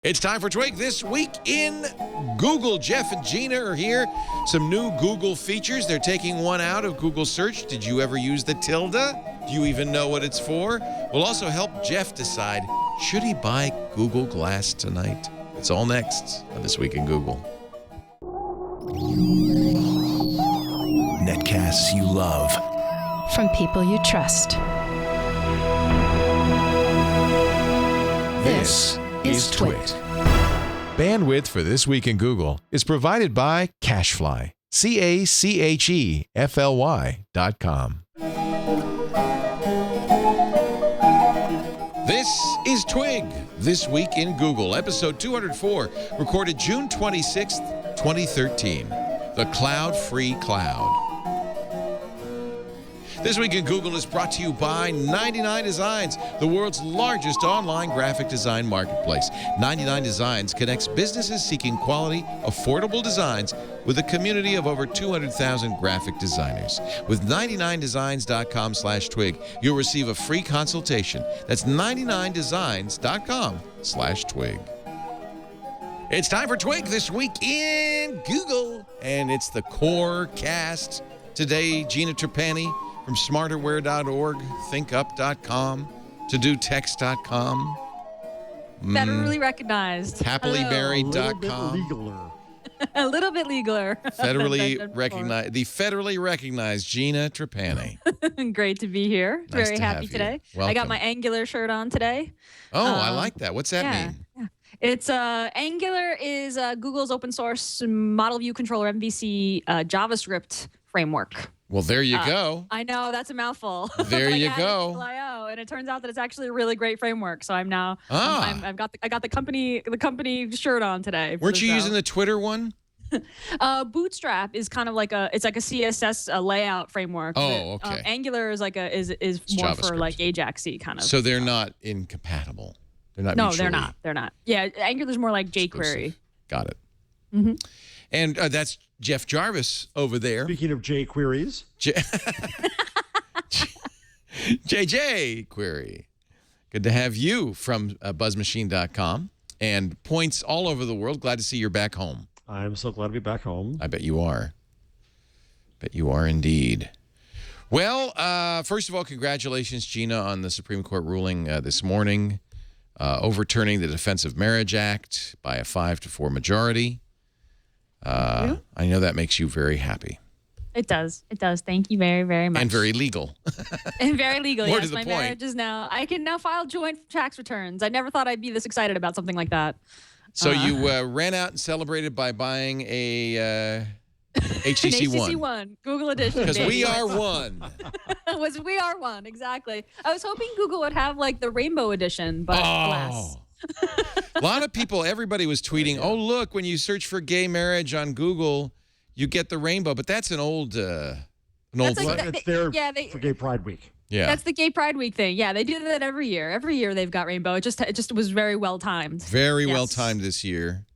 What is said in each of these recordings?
It's time for Twig This Week in Google. Jeff and Gina are here. Some new Google features. They're taking one out of Google Search. Did you ever use the tilde? Do you even know what it's for? We'll also help Jeff decide, should he buy Google Glass tonight? It's all next on This Week in Google. Netcasts you love. From people you trust. This is Twig. Bandwidth for This Week in Google is provided by Cachefly. CACHEFLY.com. This is Twig, This Week in Google, episode 204, recorded June 26th, 2013. The Cloud-Free Cloud. This Week in Google is brought to you by 99 Designs, the world's largest online graphic design marketplace. 99 Designs connects businesses seeking quality, affordable designs with a community of over 200,000 graphic designers. With 99designs.com/twig, you'll receive a free consultation. That's 99designs.com/twig. It's time for Twig This Week in Google, and it's the core cast. Today, Gina Trapani from smarterware.org, thinkup.com, todotext.com, federally recognized, happymarried.com. A little bit legaler. Federally recognized, the federally recognized Gina Trapani. Great to be here. Nice Very to happy have today. you. I got Welcome. my Angular shirt on today. Oh, I like that. What's that mean? Yeah. It's Angular is Google's open source model view controller MVC JavaScript framework. Well, there you go. I know that's a mouthful. There But I you added go. it to IO, and it turns out that it's actually a really great framework. So I'm now I got the company shirt on today. Weren't you using the Twitter one? Bootstrap is kind of like a CSS layout framework. Oh, okay. Angular is like is more JavaScript. for like Ajax-y kind of. So they're not incompatible. They're not. No, mutually they're not. They're not. Yeah, Angular's more like exclusive. jQuery. Got it. Mm-hmm. And that's Jeff Jarvis over there. Speaking of jQueries. JJ Query. Good to have you from buzzmachine.com and points all over the world. Glad to see you're back home. I'm so glad to be back home. I bet you are. Bet you are indeed. Well, first of all, congratulations, Gina, on the Supreme Court ruling this morning, overturning the Defense of Marriage Act by a 5-4 majority. I know that makes you very happy. It does. It does. Thank you very, very much. And very legal. And very legal. More Yes, to the my point. marriage is now. I can now file joint tax returns. I never thought I'd be this excited about something like that. So you ran out and celebrated by buying a HTC An HTC One. One, Google edition. Because we baby. are one. We are one, exactly. I was hoping Google would have like the rainbow edition, but glass. A lot of people, everybody was tweeting, oh, look, when you search for gay marriage on Google, you get the rainbow. But that's an old That's thing. like It's there yeah, for Gay Pride Week. Yeah. That's the Gay Pride Week thing. Yeah, they do that every year. Every year they've got rainbow. It just was very well timed. Very well Yes. timed this year.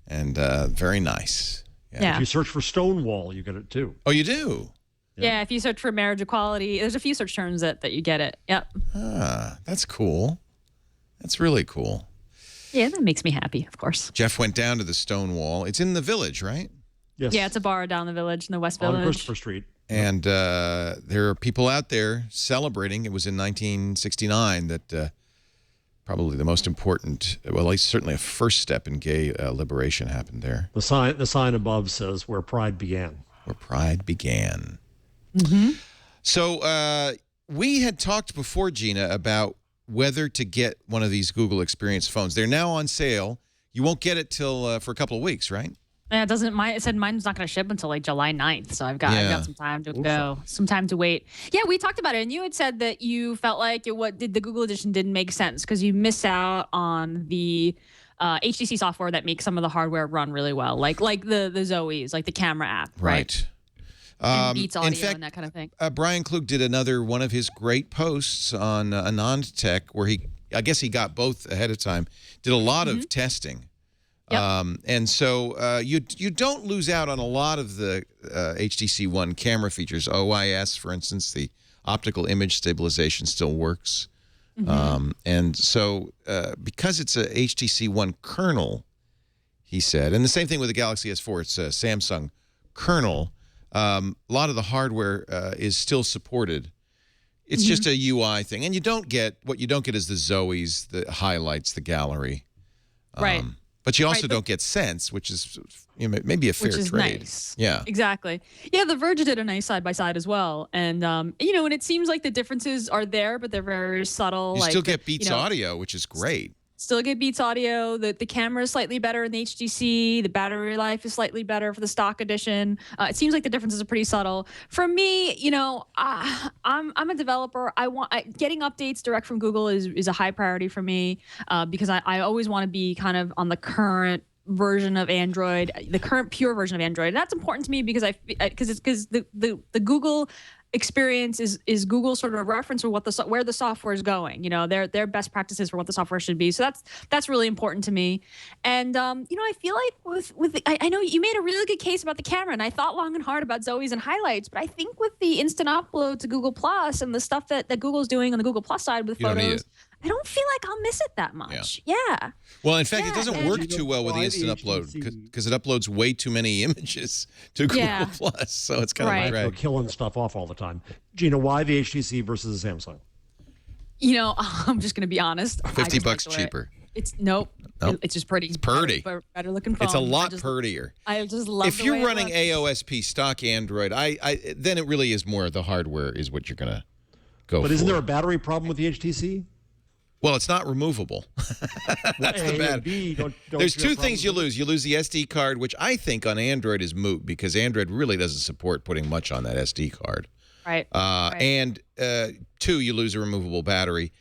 And very nice. Yeah. If you search for Stonewall, you get it too. Oh, you do? Yeah, if you search for marriage equality, there's a few search terms that you get it. Yep. Ah, that's cool. That's really cool. Yeah, that makes me happy, of course. Jeff went down to the Stonewall. It's in the Village, right? Yes. Yeah, it's a bar down the village, in the West on Village. Christopher Street. And there are people out there celebrating. It was in 1969 that probably the most important, well, at least certainly a first step in gay liberation happened there. The sign above says where pride began. Where pride began. Mm-hmm. So we had talked before, Gina, about whether to get one of these Google Experience phones. They're now on sale. You won't get it till for a couple of weeks, right? Yeah, it said mine's not going to ship until like July 9th, so I've got some time to go, some time to wait. Yeah, we talked about it, and you had said that you felt like the Google edition didn't make sense because you miss out on the HTC software that makes some of the hardware run really well, like the Zoes, like the camera app, right? And Beats Audio in fact, and that kind of thing. Brian Klug did another one of his great posts on Anand Tech where I guess he got both ahead of time, did a lot of testing. Yep. And so you don't lose out on a lot of the HTC One camera features. OIS, for instance, the optical image stabilization still works. And so because it's a HTC One kernel, he said, and the same thing with the Galaxy S4, it's a Samsung kernel. A lot of the hardware is still supported. It's just a UI thing, and you don't get what you don't get is the Zoes, the highlights, the gallery, Right. But you also don't get Sense, which is maybe a fair Which is trade. nice. Yeah, exactly. Yeah, The Verge did a nice side by side as well, and and it seems like the differences are there, but they're very subtle. you like still get Beats audio, which is great. Still get Beats audio. The camera is slightly better in the HTC. The battery life is slightly better for the stock edition. It seems like the differences are pretty subtle. For me, I'm a developer. Getting updates direct from Google is a high priority for me because I always want to be kind of on the current version of Android, the current pure version of Android. And that's important to me because because the Google experience is Google sort of a reference for where the software is going. Their best practices for what the software should be. So that's really important to me. And I feel like I know you made a really good case about the camera, and I thought long and hard about Zoe's and highlights, but I think with the instant upload to Google Plus and the stuff that Google's doing on the Google Plus side with photos, I don't feel like I'll miss it that much. Yeah. Well, in fact, it doesn't work too well with the instant upload because it uploads way too many images to Google Plus, so it's kind of a drag. They're killing stuff off all the time. Gina, why the HTC versus the Samsung? I'm just going to be honest. $50 cheaper. It's It's just pretty. It's purdy. Better looking phone. It's a lot purtier. I just love. If you're running AOSP stock Android, then it really is more the hardware is what you're gonna go for. But isn't there a battery problem with the HTC? Well, it's not removable. That's the bad. There's two things you lose. You lose the SD card, which I think on Android is moot because Android really doesn't support putting much on that SD card. Right. And two, you lose a removable battery.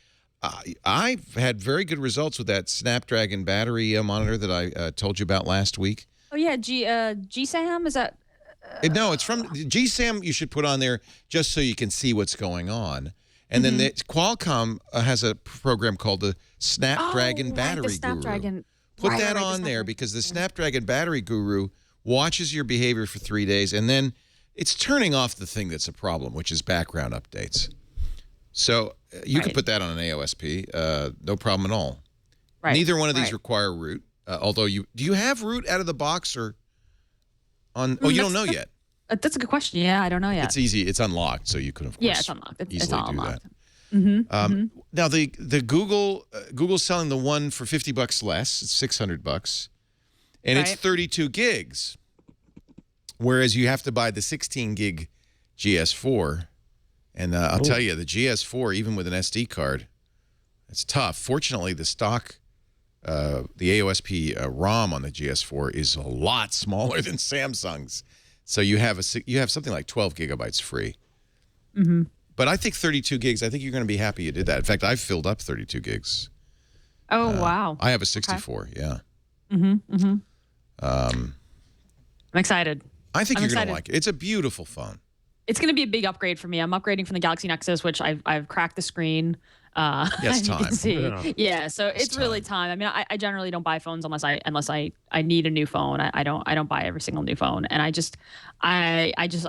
I've had very good results with that Snapdragon battery monitor that I told you about last week. Oh yeah, GSAM, is that? No, it's from GSAM. You should put on there just so you can see what's going on. And then Qualcomm has a program called the Snapdragon Battery Guru. Put that on there because the Snapdragon Battery Guru watches your behavior for 3 days, and then it's turning off the thing that's a problem, which is background updates. So you can put that on an AOSP, no problem at all. Right. Neither one of these require root, although do you have root out of the box or on? Oh, you don't know yet. That's a good question. Yeah, I don't know yet. It's easy. It's unlocked, so you can of course it's unlocked. It's all unlocked. Now the Google's selling the one for $50 less. It's $600, and it's 32 gigs, whereas you have to buy the 16 gig GS4. And I'll tell you, the GS4, even with an SD card, it's tough. Fortunately, the stock, the AOSP ROM on the GS4 is a lot smaller than Samsung's. So you have something like 12 gigabytes free. But I think 32 gigs, I think you're going to be happy you did that. In fact, I've filled up 32 gigs. Oh, wow. I have a 64, yeah. I'm excited. I think you're going to like it. It's a beautiful phone. It's going to be a big upgrade for me. I'm upgrading from the Galaxy Nexus, which I've cracked the screen. Yes, time. You can see. Yeah, so it's really time. I mean, I generally don't buy phones unless I need a new phone. I don't buy every single new phone, and I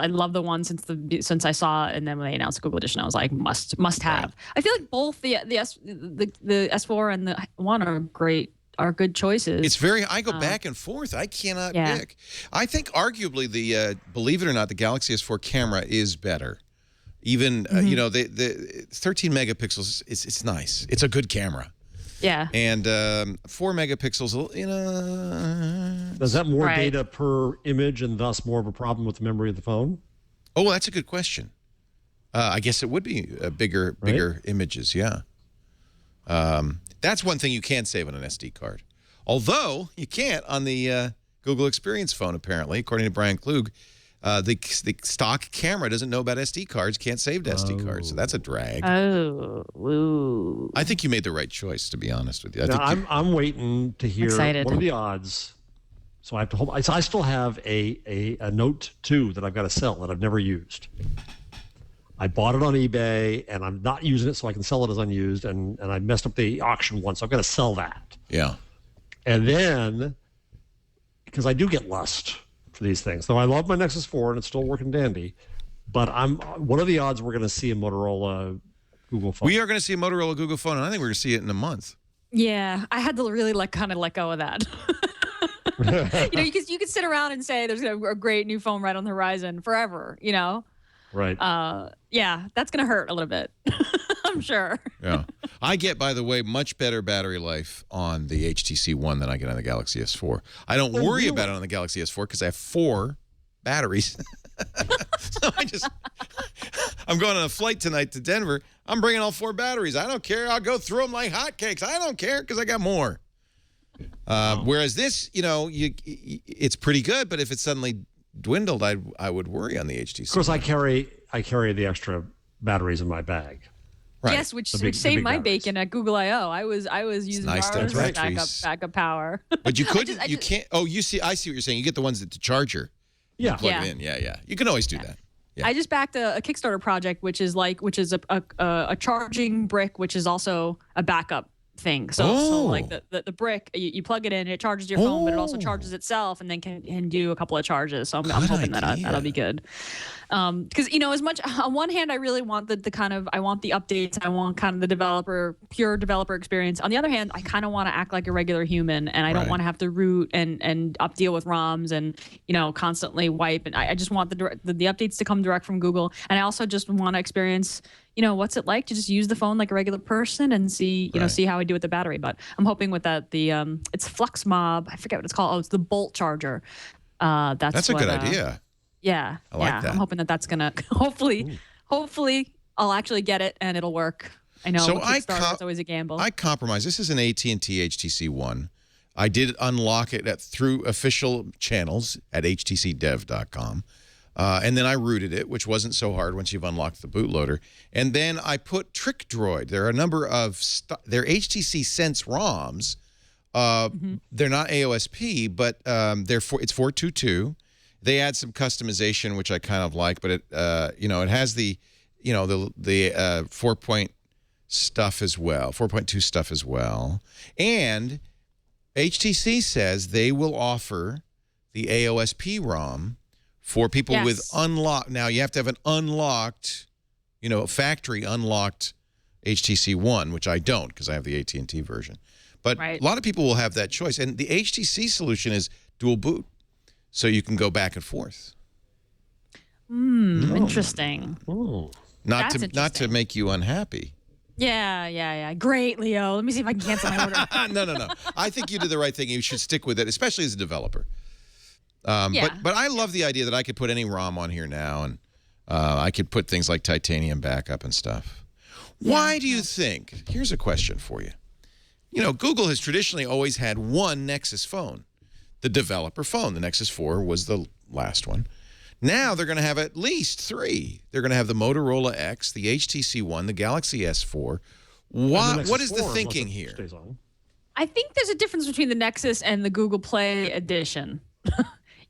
love the one since I saw it, and then when they announced the Google Edition, I was like must have. Right. I feel like both the S4 and the One are good choices. It's I go back and forth. I cannot pick. I think arguably believe it or not, the Galaxy S4 camera is better. Even the 13 megapixels, it's nice. It's a good camera. Yeah. And 4 megapixels, Is that more data per image and thus more of a problem with the memory of the phone? Oh, that's a good question. I guess it would be bigger images. Yeah. That's one thing you can't save on an SD card. Although you can't on the Google Experience phone, apparently, according to Brian Klug. The stock camera doesn't know about SD cards, can't save to SD cards, so that's a drag. Oh, woo. I think you made the right choice, to be honest with you. I'm waiting to hear what are the odds. So I have to hold. I still have a Note 2 that I've got to sell that I've never used. I bought it on eBay, and I'm not using it, so I can sell it as unused, and I messed up the auction once, so I've got to sell that. Yeah. And then, because I do get lust for these things, though I love my Nexus 4, and it's still working dandy, but what are the odds we're going to see a Motorola Google phone. We are going to see a Motorola Google phone, and I think we're going to see it in a month. Yeah, I had to really kind of let go of that. Because you could sit around and say there's a great new phone right on the horizon forever, Right. Yeah, that's going to hurt a little bit. I'm sure. Yeah. I get, by the way, much better battery life on the HTC One than I get on the Galaxy S4. I don't worry about it on the Galaxy S4 because I have 4 batteries. So I'm going on a flight tonight to Denver. I'm bringing all 4 batteries. I don't care. I'll go through them like hotcakes. I don't care because I got more. Whereas this, it's pretty good, but if it suddenly dwindled, I would worry on the HTC. Of course, I carry the extra batteries in my bag. Right. Yes, which saved my bacon at Google I/O. I was using ours for backup power. But you couldn't. You can't. Oh, I see what you're saying. You get the ones that the charger. Yeah. Plug it in. Yeah. You can always do that. Yeah. I just backed a Kickstarter project, which is a charging brick, which is also a backup thing. So like the brick, you plug it in, it charges your phone, but it also charges itself, and then can do a couple of charges. So I'm hoping that'll be good. Because as much on one hand, I really want I want the updates, I want kind of the pure developer experience. On the other hand, I kind of want to act like a regular human, and I don't want to have to root and deal with ROMs and constantly wipe. And I just want the updates to come direct from Google, and I also just want to experience what's it like to just use the phone like a regular person and see see how I do with the battery. But I'm hoping with that it's Flux Mob. I forget what it's called. Oh, it's the Bolt charger. That's a good idea. Yeah, I like that. I'm hoping that's gonna hopefully I'll actually get it and it'll work. I know. So it's always a gamble. I compromise. This is an AT&T HTC One. I did unlock it through official channels at htcdev.com. And then I rooted it, which wasn't so hard once you've unlocked the bootloader. And then I put TrickDroid. There are a number of they're HTC Sense ROMs. They're not AOSP, but it's 422. They add some customization, which I kind of like, but it has the 4.2 stuff as well. And HTC says they will offer the AOSP ROM for people with unlocked. Now you have to have an unlocked, factory unlocked HTC One, which I don't because I have the AT&T version. But a lot of people will have that choice, and the HTC solution is dual boot, so you can go back and forth. Interesting. Not to make you unhappy. Yeah. Great, Leo. Let me see if I can cancel my order. No. I think you did the right thing. You should stick with it, especially as a developer. But I love the idea that I could put any ROM on here now, and I could put things like titanium backup and stuff. Why do you think? Here's a question for you. Google has traditionally always had one Nexus phone, the developer phone. The Nexus 4 was the last one. Now they're going to have at least 3. They're going to have the Motorola X, the HTC One, the Galaxy S4. What is the thinking here? I think there's a difference between the Nexus and the Google Play edition.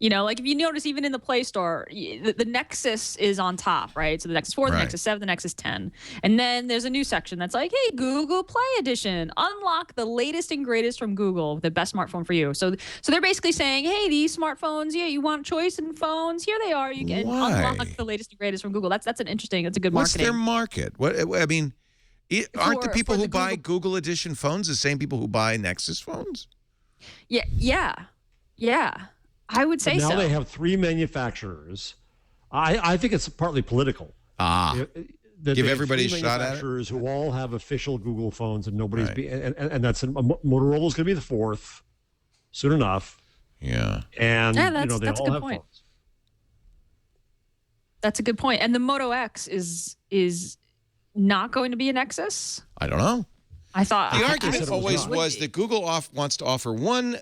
Like if you notice, even in the Play Store, the Nexus is on top, right? So the Nexus 4, the Nexus 7, the Nexus 10. And then there's a new section that's like, hey, Google Play Edition. Unlock the latest and greatest from Google, the best smartphone for you. So they're basically saying, hey, these smartphones, you want choice in phones? Here they are. You can unlock the latest and greatest from Google. That's a good marketing. What's their market? Aren't the people who buy Google Edition phones the same people who buy Nexus phones? Yeah. I would say so. Now they have 3 manufacturers. I think it's partly political. Give everybody a shot at it. Manufacturers who all have official Google phones, and nobody's and that's Motorola's going to be the 4th soon enough. Yeah. And that's they all have phones. That's a good point. And the Moto X is not going to be a Nexus? I don't know. I thought the argument always was that Google wants to offer one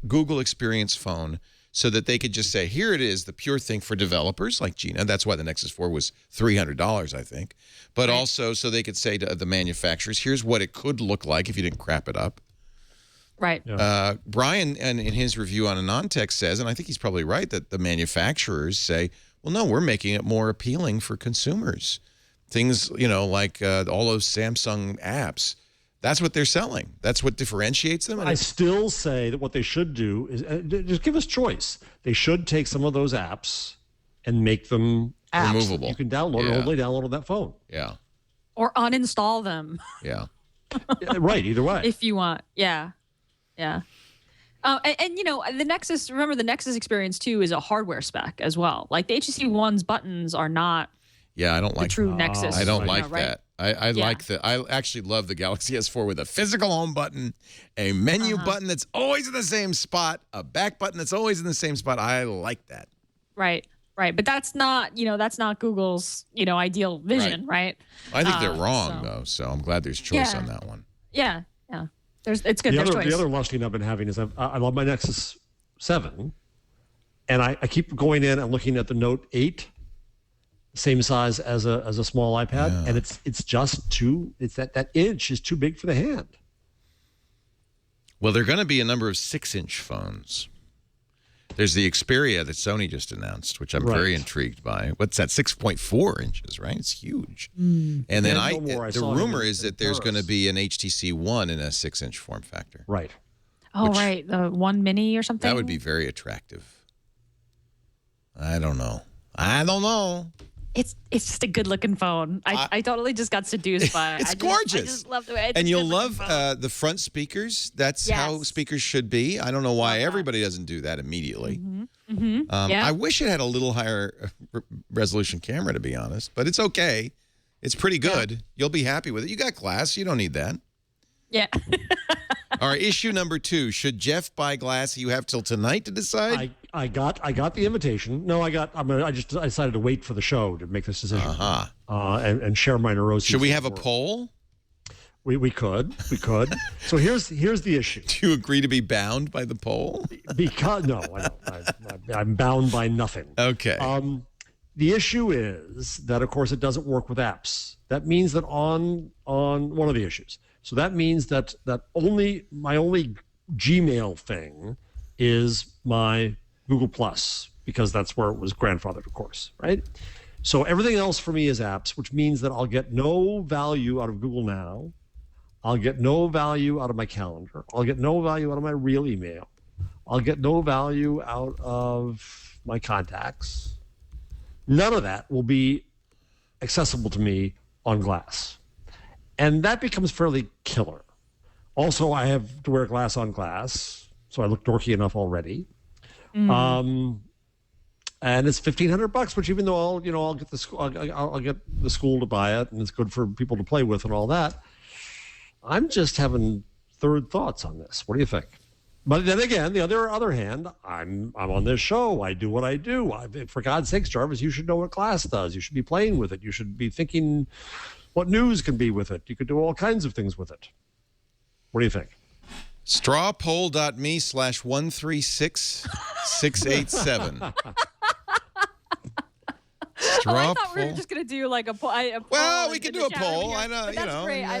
Google Experience phone so that they could just say, here it is, the pure thing for developers like Gina. That's why the Nexus 4 was $300, I think. But also so they could say to the manufacturers, here's what it could look like if you didn't crap it up. Right. Yeah. Brian, in his review on AnonTech says, and I think he's probably right, that the manufacturers say, well, no, we're making it more appealing for consumers. Things, like all those Samsung apps. That's what they're selling. That's what differentiates them. I still say that what they should do is just give us choice. They should take some of those apps and make them apps removable. You can download only download on that phone. Yeah. Or uninstall them. Yeah. Right. Either way. If you want. Yeah. Yeah. And the Nexus, remember the Nexus experience too is a hardware spec as well. Like the HTC One's buttons are not I don't like the true Nexus. I don't like right? that. I like I actually love the Galaxy S4 with a physical home button, a menu button that's always in the same spot, a back button that's always in the same spot. I like that. Right. Right. But that's not Google's, ideal vision, right? I think they're wrong though, so I'm glad there's choice on that one. Yeah. Yeah. It's good. The other lusting I've been having is I love my Nexus 7, and I keep going in and looking at the Note 8, same size as a small iPad, and it's just that inch is too big for the hand. Well, there are going to be a number of 6-inch phones. There's the Xperia that Sony just announced, which I'm very intrigued by. What's that? 6.4 inches, right? It's huge. And then the rumor is that there's going to be an HTC One in a 6-inch form factor. Right. Oh, right. The One Mini or something? That would be very attractive. I don't know. It's just a good looking phone. I totally just got seduced by it. It's gorgeous. I just love the way and you'll love the front speakers. That's how speakers should be. I don't know why everybody doesn't do that immediately. I wish it had a little higher resolution camera, to be honest, but it's okay. It's pretty good. You'll be happy with it. You got glass. You don't need that. Yeah. All right, issue number 2. Should Jeff buy glass? You have till tonight to decide. I got the invitation. No, I decided to wait for the show to make this decision. And share my neuroses. Should we have a poll? We could. So here's the issue. Do you agree to be bound by the poll? Because no, I don't. I'm bound by nothing. Okay. The issue is that, of course, it doesn't work with apps. That means that on one of the issues. So that means that my only Gmail thing is my Google Plus, because that's where it was grandfathered, of course, right? So everything else for me is apps, which means that I'll get no value out of Google Now. I'll get no value out of my calendar. I'll get no value out of my real email. I'll get no value out of my contacts. None of that will be accessible to me on Glass. And that becomes fairly killer. Also, I have to wear glass on glass, so I look dorky enough already. And it's $1,500, which even though I'll get the school to buy it, and it's good for people to play with and all that, I'm just having third thoughts on this. What do you think? But then again, the other hand, I'm on this show. I do what I do. For God's sakes, Jarvis, you should know what Glass does. You should be playing with it. You should be thinking what news can be with it. You could do all kinds of things with it. What do you think? Strawpoll.me/136687. I thought we were just going to do like a poll. Well, we can do a poll. I know,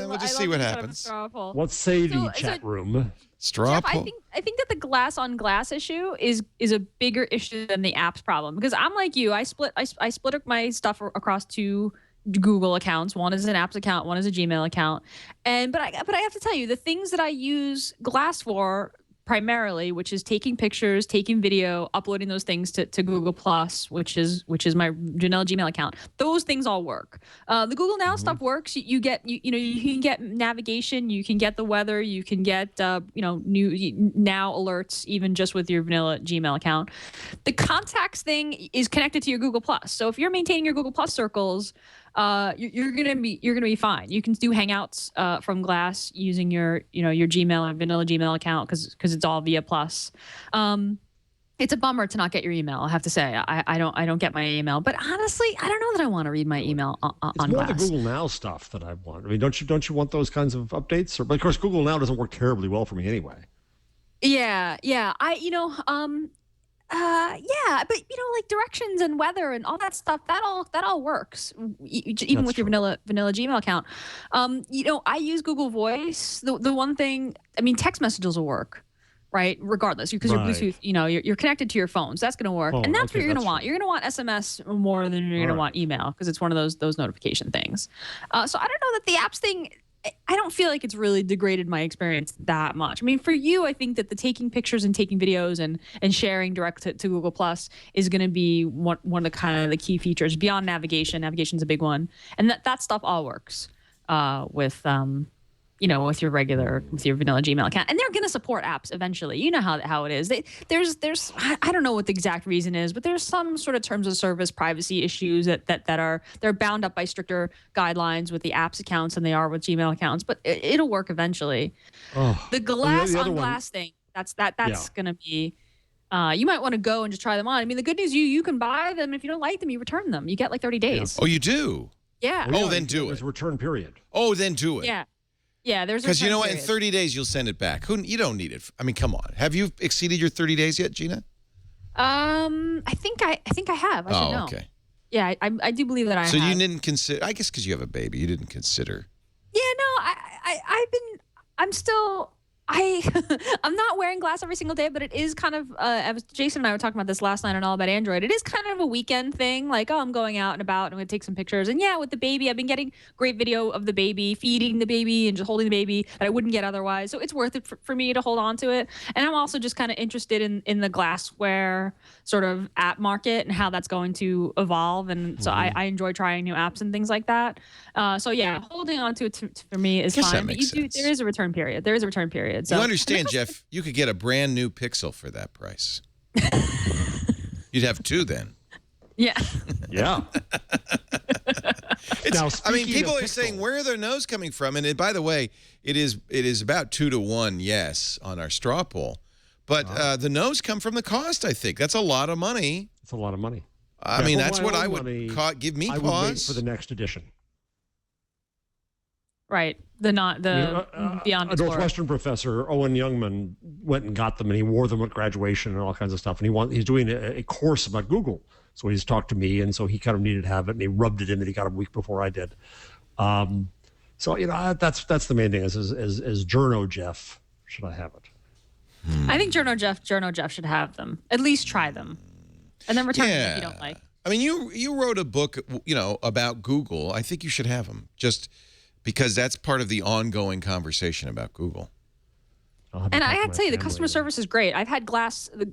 we'll just see what happens. Let's say the chat room. Straw Jeff, poll. I think that the glass on glass issue is a bigger issue than the apps problem, because I'm like you. I split up my stuff across 2 Google accounts. One is an apps account, one is a Gmail account. But I have to tell you, the things that I use Glass for primarily, which is taking pictures, taking video, uploading those things to Google Plus, which is my Janelle Gmail account. Those things all work. The Google Now stuff works. You can get navigation, you can get the weather, you can get new Now alerts even just with your vanilla Gmail account. The contacts thing is connected to your Google Plus. So if you're maintaining your Google Plus circles, you're gonna be fine. You can do Hangouts from Glass using your Gmail or vanilla Gmail account because it's all via Plus. It's a bummer to not get your email. I have to say, I don't get my email. But honestly, I don't know that I want to read my email on Glass. It's more the Google Now stuff that I want. I mean, don't you want those kinds of updates? But of course, Google Now doesn't work terribly well for me anyway. Yeah. But like directions and weather and all that stuff, that all works, even with your vanilla Gmail account. I use Google Voice. The one thing, text messages will work, right? Regardless, because you're Bluetooth, you're connected to your phone, so that's going to work. And that's what you're going to want. You're going to want SMS more than you're going to want email, because it's one of those notification things. So I don't know that the apps thing, I don't feel like it's really degraded my experience that much. I mean, for you, I think that the taking pictures and taking videos and sharing direct to Google Plus is going to be one of the kind of the key features beyond navigation. Navigation's a big one, and that stuff all works. with with your vanilla Gmail account, and they're going to support apps eventually. You know how it is. There's I don't know what the exact reason is, but there's some sort of terms of service privacy issues they're bound up by stricter guidelines with the apps accounts than they are with Gmail accounts. But it'll work eventually. The glass on glass thing. That's going to be. You might want to go and just try them on. I mean, the good news, you can buy them. If you don't like them, you return them. You get like 30 days. Oh, you do? Yeah. Oh, then do it. There's a return period. Oh, then do it. Yeah. Yeah, there's because you know what? In 30 days, you'll send it back. You don't need it. I mean, come on. Have you exceeded your 30 days yet, Gina? I think I have. I should know. Okay. Yeah, I do believe that I have. So you didn't consider? I guess because you have a baby, you didn't consider. Yeah, no, I'm still. I'm not wearing glass every single day, but it is kind of, Jason and I were talking about this last night on All About Android. It is kind of a weekend thing. Like, I'm going out and about and I'm going to take some pictures. And yeah, with the baby, I've been getting great video of the baby, feeding the baby and just holding the baby that I wouldn't get otherwise. So it's worth it for me to hold on to it. And I'm also just kind of interested in the glassware sort of app market and how that's going to evolve. And so I enjoy trying new apps and things like that. So yeah, holding on to it for me is fine. But there is a return period. So, you understand, Jeff, you could get a brand new Pixel for that price. You'd have two then. Yeah. Yeah. People are saying, where are their no's coming from? And by the way, it is about 2 to 1, yes, on our straw poll. But the no's come from the cost, I think. That's a lot of money. It's a lot of money. I mean, that's what I would give me pause. I would wait for the next edition. Right. Beyond a Northwestern professor, Owen Youngman, went and got them, and he wore them at graduation and all kinds of stuff. And he's doing a course about Google. So he's talked to me, and so he kind of needed to have it, and he rubbed it in, and he got it a week before I did. So that's the main thing. Is Journo Jeff, should I have it? I think Journo Jeff should have them. At least try them, and then return them if you don't like. I mean, you wrote a book, about Google. I think you should have them. Just because that's part of the ongoing conversation about Google. And I have to tell you, the customer service is great. I've had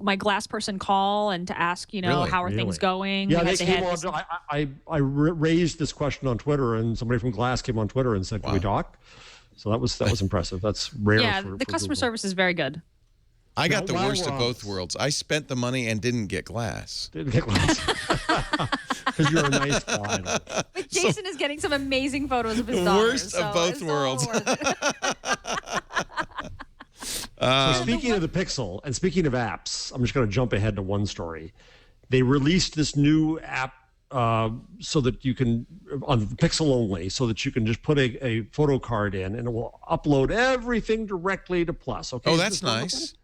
my glass person call and to ask, how are things going? Yeah, they came on. I raised this question on Twitter, and somebody from Glass came on Twitter and said, "Can we talk?" So that was impressive. That's rare. Yeah, the customer service is very good. I got the worst of both worlds. I spent the money and didn't get glass. Because you're a nice guy. But Jason is getting some amazing photos of his daughter. Worst of both worlds. So speaking of the Pixel and speaking of apps, I'm just going to jump ahead to one story. They released this new app so that you can, on Pixel only, so that you can just put a photo card in and it will upload everything directly to Plus. Okay. Oh, that's nice.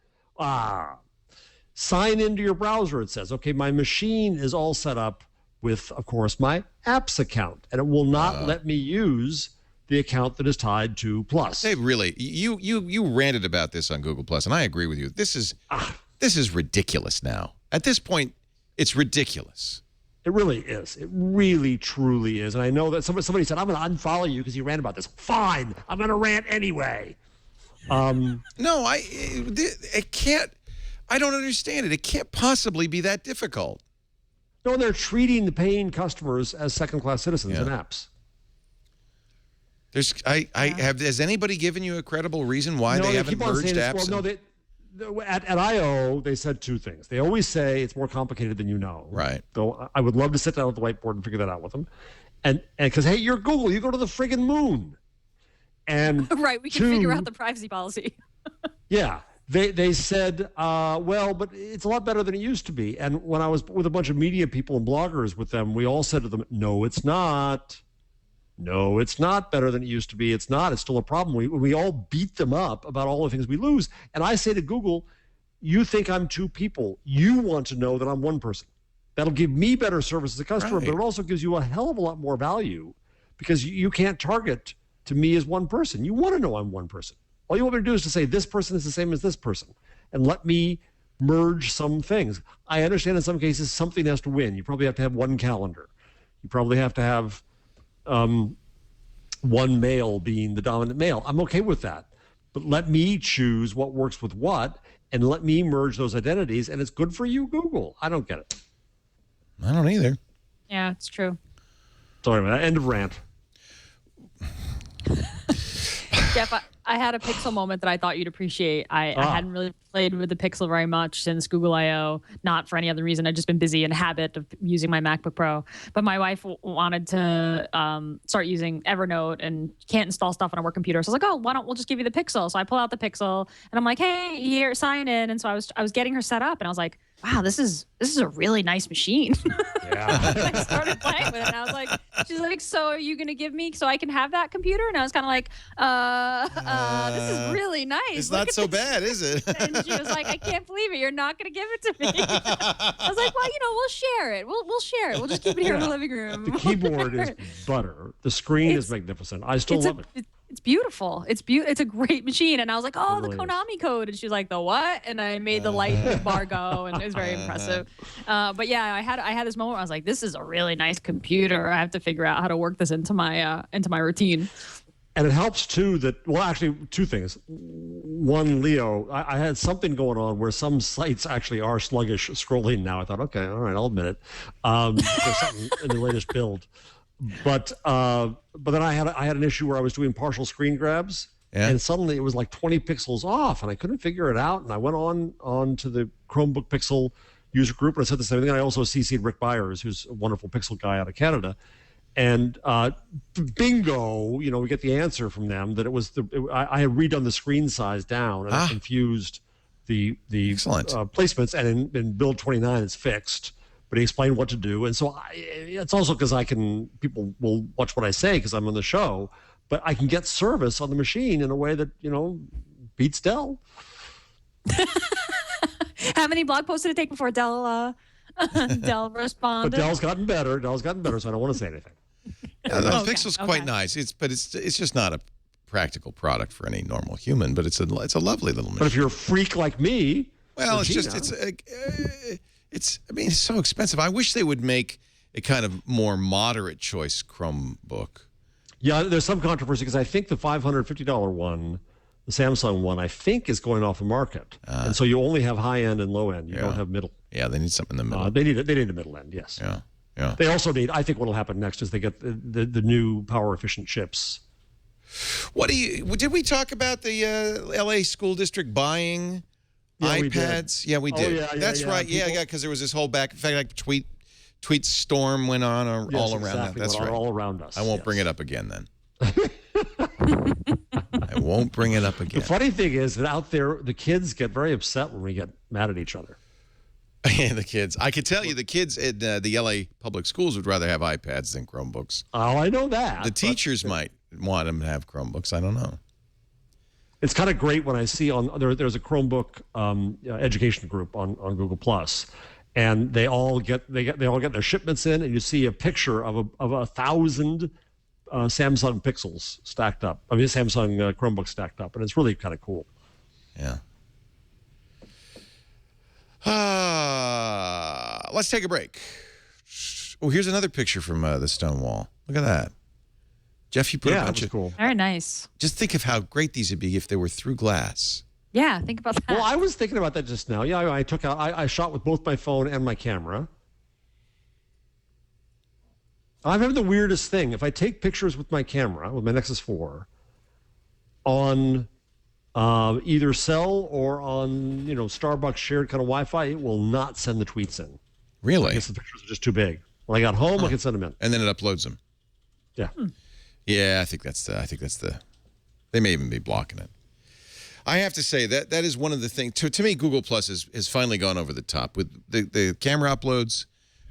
Sign into your browser, it says. Okay, my machine is all set up with, of course, my apps account, and it will not let me use the account that is tied to Plus. They really, you ranted about this on Google Plus, and I agree with you. This is ridiculous now. At this point, it's ridiculous. It really is. It really, truly is. And I know that somebody said, "I'm going to unfollow you because you ran about this." Fine, I'm going to rant anyway. No, it can't. I don't understand it. It can't possibly be that difficult. No, they're treating the paying customers as second-class citizens in apps. Has anybody given you a credible reason why they haven't merged apps? At I/O, they said two things. They always say it's more complicated than you know. Right. Though I would love to sit down at the whiteboard and figure that out with them. And because, hey, you're Google. You go to the friggin' moon. And right, we can figure out the privacy policy. Yeah. They said, well, but it's a lot better than it used to be. And when I was with a bunch of media people and bloggers with them, we all said to them, no, it's not. No, it's not better than it used to be. It's not. It's still a problem. We all beat them up about all the things we lose. And I say to Google, you think I'm two people. You want to know that I'm one person. That'll give me better service as a customer, but it also gives you a hell of a lot more value because you can't target to me as one person. You want to know I'm one person. All you want me to do is to say this person is the same as this person and let me merge some things. I understand in some cases something has to win. You probably have to have one calendar. You probably have to have one male being the dominant male. I'm okay with that. But let me choose what works with what and let me merge those identities. And it's good for you, Google. I don't get it. I don't either. Yeah, it's true. Sorry about that. End of rant. Jeff, I had a Pixel moment that I thought you'd appreciate. I hadn't really played with the Pixel very much since Google I/O, not for any other reason. I've just been busy in habit of using my MacBook Pro. But my wife wanted to start using Evernote and can't install stuff on a work computer. So I was like, oh, why don't we'll just give you the Pixel? So I pull out the Pixel and I'm like, hey, here, sign in. And so I was getting her set up and I was like, wow, this is a really nice machine. Yeah. I started playing with it and I was like, she's like, so are you going to give me so I can have that computer? And I was kind of like, this is really nice. It's not so bad, is it? And she was like, I can't believe it. You're not going to give it to me. I was like, well, we'll share it. We'll share it. We'll just keep it here in the living room. The keyboard is butter. The screen is magnificent. I still love it. It's beautiful. It's a great machine. And I was like, oh, It really the Konami code. And she's like, the what? And I made the light bar go, and it was very impressive. But yeah, I had this moment where I was like, this is a really nice computer. I have to figure out how to work this into my routine. And it helps too that, well, actually, two things. One, Leo, I had something going on where some sites actually are sluggish scrolling now. I thought, okay, all right, I'll admit it. There's something in the latest build. But then I had an issue where I was doing partial screen grabs, and suddenly it was like 20 pixels off, and I couldn't figure it out. And I went on to the Chromebook Pixel user group, and I said the same thing. And I also CC'd Rick Byers, who's a wonderful Pixel guy out of Canada. And bingo, we get the answer from them that it was I had redone the screen size down, and it confused the placements. And in build 29, it's fixed. But he explained what to do, and so it's also because people will watch what I say because I'm on the show, but I can get service on the machine in a way that beats Dell. How many blog posts did it take before Dell responded? But Dell's gotten better, so I don't want to say anything. Yeah, the Pixel's quite nice. It's just not a practical product for any normal human, but it's a lovely little machine. But if you're a freak like me, well, it's so expensive. I wish they would make a kind of more moderate choice Chromebook. Yeah, there's some controversy because I think the $550 one, the Samsung one, I think is going off the market. And so you only have high end and low end. You don't have middle. Yeah, they need something in the middle. They need a middle end, yes. Yeah. They also need, I think what will happen next is they get the new power efficient chips. Did we talk about the LA school district buying iPads? Yeah, we did. Oh, yeah, That's right. Yeah, because there was this whole in fact, like tweet storm went on all around that. That's right. All around us. I won't bring it up again then. I won't bring it up again. The funny thing is that out there, the kids get very upset when we get mad at each other. Yeah, the kids. I could tell you the kids at the LA public schools would rather have iPads than Chromebooks. Oh, I know that. The teachers might want them to have Chromebooks. I don't know. It's kind of great when I see there's a Chromebook education group on Google Plus, and they all get their shipments in, and you see a picture of 1,000 Samsung Pixels stacked up. I mean, Samsung Chromebooks stacked up, and it's really kind of cool. Yeah. Let's take a break. Oh, here's another picture from the stone wall. Look at that. Jeff, you put a bunch of cool. Very nice. Just think of how great these would be if they were through glass. Yeah, think about that. Well, I was thinking about that just now. Yeah, I shot with both my phone and my camera. I've had the weirdest thing. If I take pictures with my camera, with my Nexus 4, on either cell or on Starbucks shared kind of Wi-Fi, it will not send the tweets in. Really? I guess the pictures are just too big. When I got home, I could send them in. And then it uploads them. Yeah. Yeah, I think that's they may even be blocking it. I have to say that is one of the things. To me, Google Plus has finally gone over the top with the camera uploads.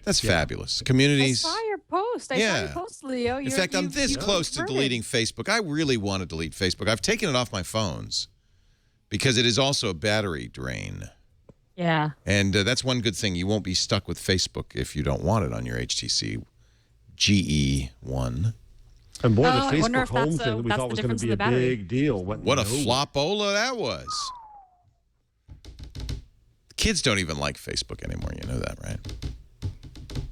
That's fabulous. Communities. I saw your post. I saw your post, Leo. In fact, I'm this close to deleting Facebook. I really want to delete Facebook. I've taken it off my phones because it is also a battery drain. Yeah. And that's one good thing. You won't be stuck with Facebook if you don't want it on your HTC GE1. And boy, the Facebook home thing that we thought was going to be a big deal. What a flopola that was. Kids don't even like Facebook anymore. You know that, right?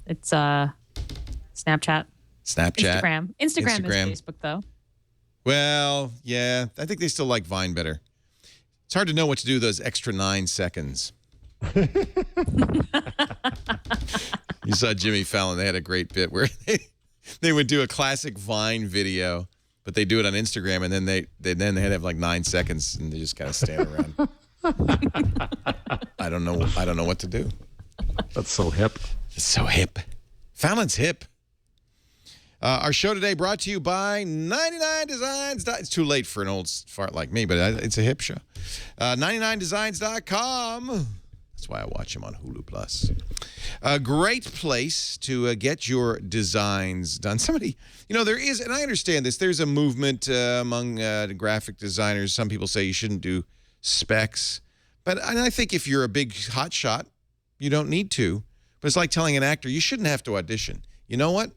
It's Snapchat. Instagram is Facebook, though. Well, yeah. I think they still like Vine better. It's hard to know what to do with those extra 9 seconds. You saw Jimmy Fallon. They had a great bit where they would do a classic Vine video, but they do it on Instagram, and then they have like 9 seconds, and they just kind of stand around. I don't know what to do. That's so hip. It's so hip. Fallon's hip. Our show today brought to you by 99designs. It's too late for an old fart like me, but it's a hip show. 99designs.com. That's why I watch him on Hulu Plus. A great place to get your designs done. Somebody, there is, and I understand this, there's a movement among graphic designers. Some people say you shouldn't do specs. And I think if you're a big hotshot, you don't need to. But it's like telling an actor, you shouldn't have to audition. You know what?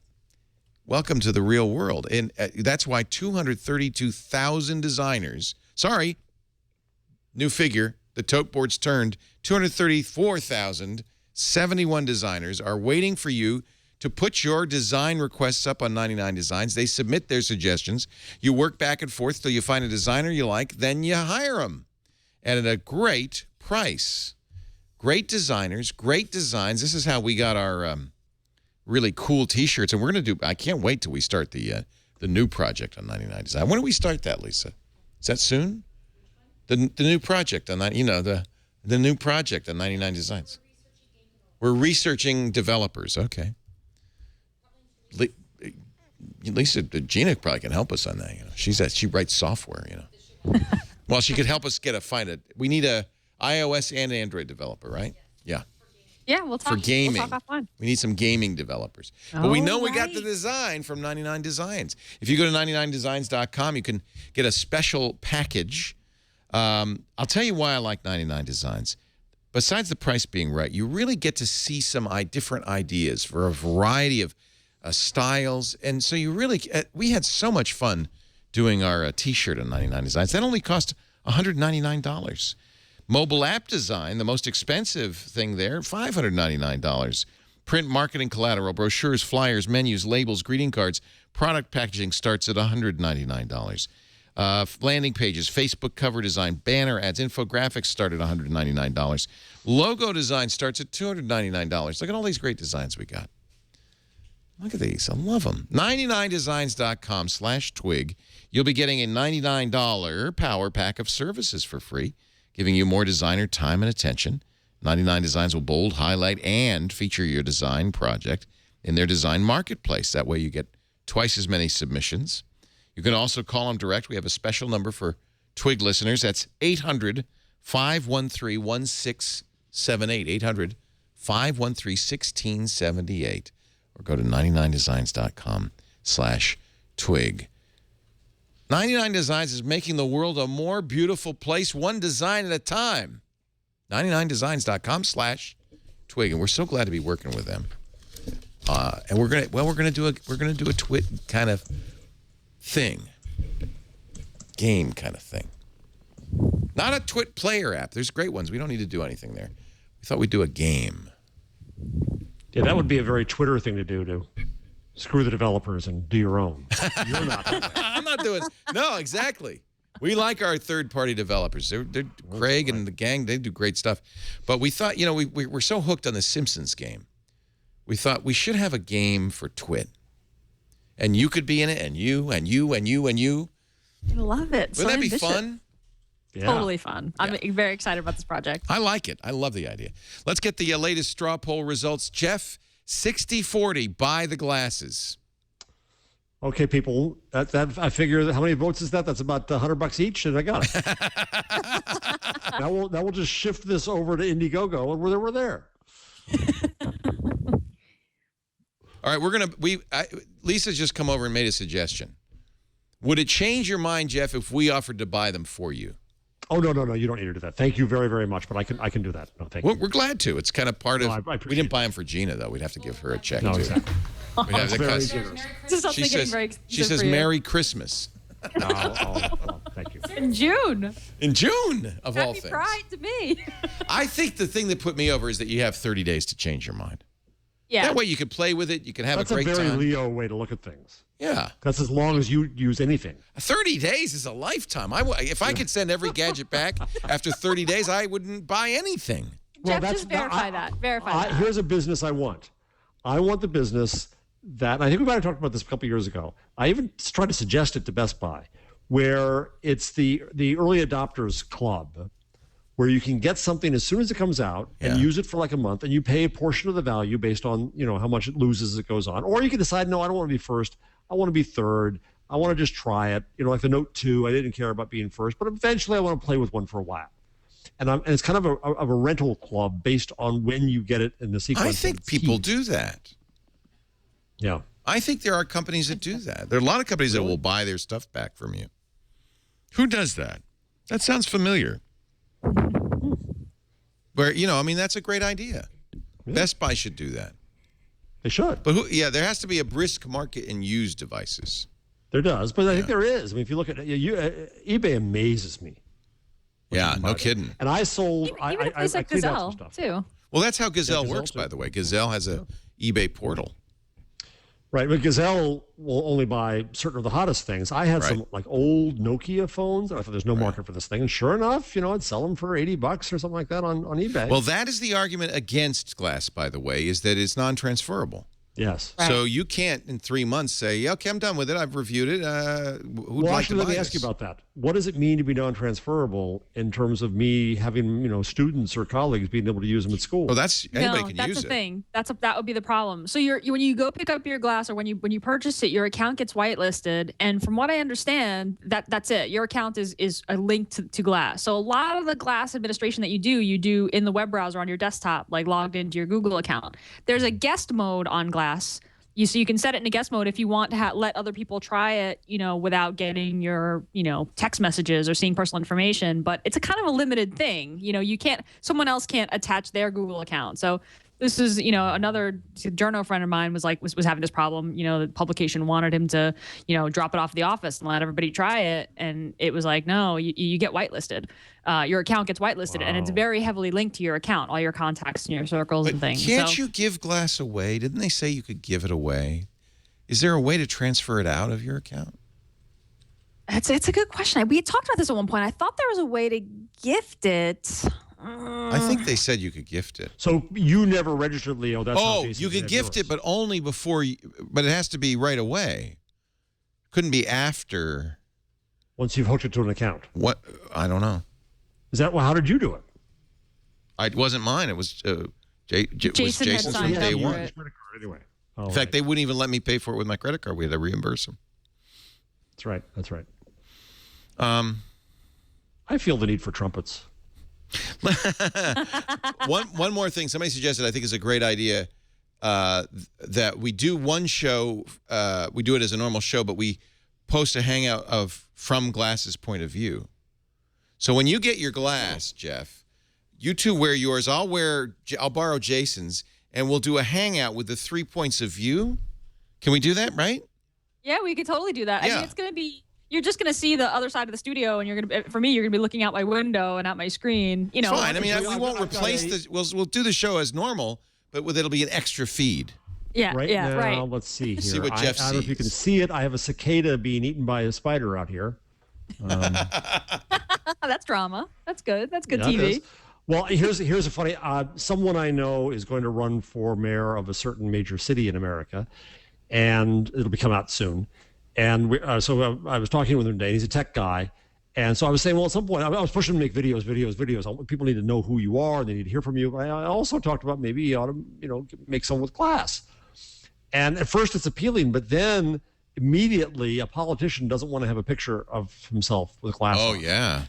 Welcome to the real world. And that's why 232,000 designers, new figure, the tote board's turned, 234,071 designers are waiting for you to put your design requests up on 99 Designs. They submit their suggestions. You work back and forth till you find a designer you like, then you hire them. And at a great price. Great designers, great designs. This is how we got our really cool T-shirts. And we're going to do, I can't wait till we start the new project on 99 Design. When do we start that, Lisa? Is that soon? The new project on that, the new project on 99 Designs. We're researching developers. Okay. Lisa, Gina probably can help us on that. She writes software. Well, she could help us we need a iOS and Android developer, right? Yeah. Yeah, we'll talk. For gaming. We'll talk offline. We need some gaming developers. But we know we got the design from 99 Designs. If you go to 99designs.com, you can get a special package. I'll tell you why I like 99 Designs. Besides the price being right, you really get to see some different ideas for a variety of styles. And so we had so much fun doing our T-shirt on 99 Designs. That only cost $199. Mobile app design, the most expensive thing there, $599. Print marketing collateral, brochures, flyers, menus, labels, greeting cards, product packaging starts at $199. Landing pages, Facebook cover design, banner ads, infographics start at $199. Logo design starts at $299. Look at all these great designs we got. Look at these. I love them. 99designs.com/twig. You'll be getting a $99 power pack of services for free, giving you more designer time and attention. 99 Designs will bold, highlight, and feature your design project in their design marketplace. That way you get twice as many submissions. You can also call them direct. We have a special number for Twig listeners. That's 800-513-1678. 800-513-1678. Or go to 99designs.com/twig. 99 Designs is making the world a more beautiful place, one design at a time. 99designs.com/twig, and we're so glad to be working with them. And we're gonna do a twit kind of thing, game kind of thing. Not a twit player app. There's great ones. We don't need to do anything there. We thought we'd do a game. Yeah, that would be a very Twitter thing to do, to screw the developers and do your own. You're not doing that. I'm not doing. No, exactly. We like our third-party developers. They're Craig and the gang. They do great stuff. But we thought, we're so hooked on the Simpsons game. We thought we should have a game for Twit. And you could be in it, and you, and you, and you, and you. I love it. Wouldn't that be fun? Yeah. Totally fun. I'm very excited about this project. I like it. I love the idea. Let's get the latest straw poll results. Jeff, 60-40, buy the glasses. Okay, people. That I figure how many votes is that? That's about $100 each, and I got it. Now we'll just shift this over to Indiegogo, and we're there. All right, Lisa's just come over and made a suggestion. Would it change your mind, Jeff, if we offered to buy them for you? Oh, no, you don't need to do that. Thank you very, very much, but I can do that. No, thank you. We're glad to. It's kind of part of. I we didn't buy them for Gina, though. We'd have to give her a check, no, too. Exactly. We'd have to very cost. generous. She says Merry Christmas. Thank you. In June. In June, of all things. Happy Pride to me. I think the thing that put me over is that you have 30 days to change your mind. Yeah. That way you can play with it. You can have That's a great time. That's a very Leo way to look at things. Yeah. That's as long as you use anything. 30 days is a lifetime. If I could send every gadget back after 30 days, I wouldn't buy anything. Jeff, just verify that. Verify that. Here's a business I want. I want the business that, and I think we might have talked about this a couple of years ago. I even tried to suggest it to Best Buy, where it's the early adopters club, where you can get something as soon as it comes out and use it for like a month, and you pay a portion of the value based on, you know, how much it loses as it goes on. Or you can decide, no, I don't want to be first. I want to be third. I want to just try it. You know, like the Note 2, I didn't care about being first, but eventually I want to play with one for a while. And it's kind of a rental club based on when you get it in the sequence. I think people do that. Yeah. I think there are companies that do that. There are a lot of companies that will buy their stuff back from you. Who does that? That sounds familiar. Where, you know, I mean, that's a great idea. Yeah. Best Buy should do that. They should. But there has to be a brisk market in used devices. There does, but I think there is. I mean, if you look at eBay amazes me. Yeah, no kidding. And I sold. Even a place like Gazelle too. Well, that's how Gazelle works, by the way. Gazelle has a eBay portal. Right, but Gazelle will only buy certain of the hottest things. I had some like old Nokia phones. I thought there's no market for this thing, and sure enough, you know, I'd sell them for $80 or something like that on eBay. Well, that is the argument against glass, by the way, is that it's non-transferable. Yes. Right. So you can't in 3 months say, yeah, okay, I'm done with it. I've reviewed it. Who'd like to buy let me ask you about that. What does it mean to be non-transferable in terms of me having, you know, students or colleagues being able to use them at school? Oh, that's anybody can use it. That's the thing. That would be the problem. So when you go pick up your glass, or when you purchase it, your account gets whitelisted, and from what I understand, that's it. Your account is a link to glass. So a lot of the glass administration that you do in the web browser on your desktop, like logged into your Google account. There's a guest mode on glass. So you can set it in a guest mode if you want to let other people try it, you know, without getting your, you know, text messages or seeing personal information. But it's a kind of a limited thing. You know, someone else can't attach their Google account. So this is, you know, another journo friend of mine was having this problem. You know, the publication wanted him to, you know, drop it off the office and let everybody try it. And it was like, no, you get whitelisted. Your account gets whitelisted, and it's very heavily linked to your account, all your contacts and your circles and things. Can't you give glass away? Didn't they say you could give it away? Is there a way to transfer it out of your account? It's a good question. We had talked about this at one point. I thought there was a way to gift it. I think they said you could gift it. So you never registered, Leo. That's you could gift it, but only before but it has to be right away. Couldn't be after. Once you've hooked it to an account. What? I don't know. Is that how did you do it? It wasn't mine. It was Jason's from day one. Anyway. In fact, they wouldn't even let me pay for it with my credit card. We had to reimburse them. That's right. I feel the need for trumpets. One more thing. Somebody suggested, I think is a great idea, that we do one show. We do it as a normal show, but we post a hangout from Glass's point of view. So when you get your glass, Jeff, you two wear yours. I'll borrow Jason's, and we'll do a hangout with the 3 points of view. Can we do that? Right? Yeah, we could totally do that. Yeah. I mean, it's gonna be. You're just going to see the other side of the studio, and you're going to, for me, you're going to be looking out my window and at my screen. You know, it's fine. I mean, we won't replace the. We'll do the show as normal, but it'll be an extra feed. Yeah, right. Let's see here. See what Jeff sees. I don't know if you can see it. I have a cicada being eaten by a spider out here. That's drama. That's good. That's good yeah, TV. Well, here's a funny. Someone I know is going to run for mayor of a certain major city in America, and it'll be coming out soon. And so I was talking with him today. He's a tech guy. And so I was saying, well, at some point, I was pushing him to make videos. People need to know who you are. They need to hear from you. But I also talked about maybe you ought to, you know, make someone with glass. And at first it's appealing, but then immediately a politician doesn't want to have a picture of himself with glass on. Yeah.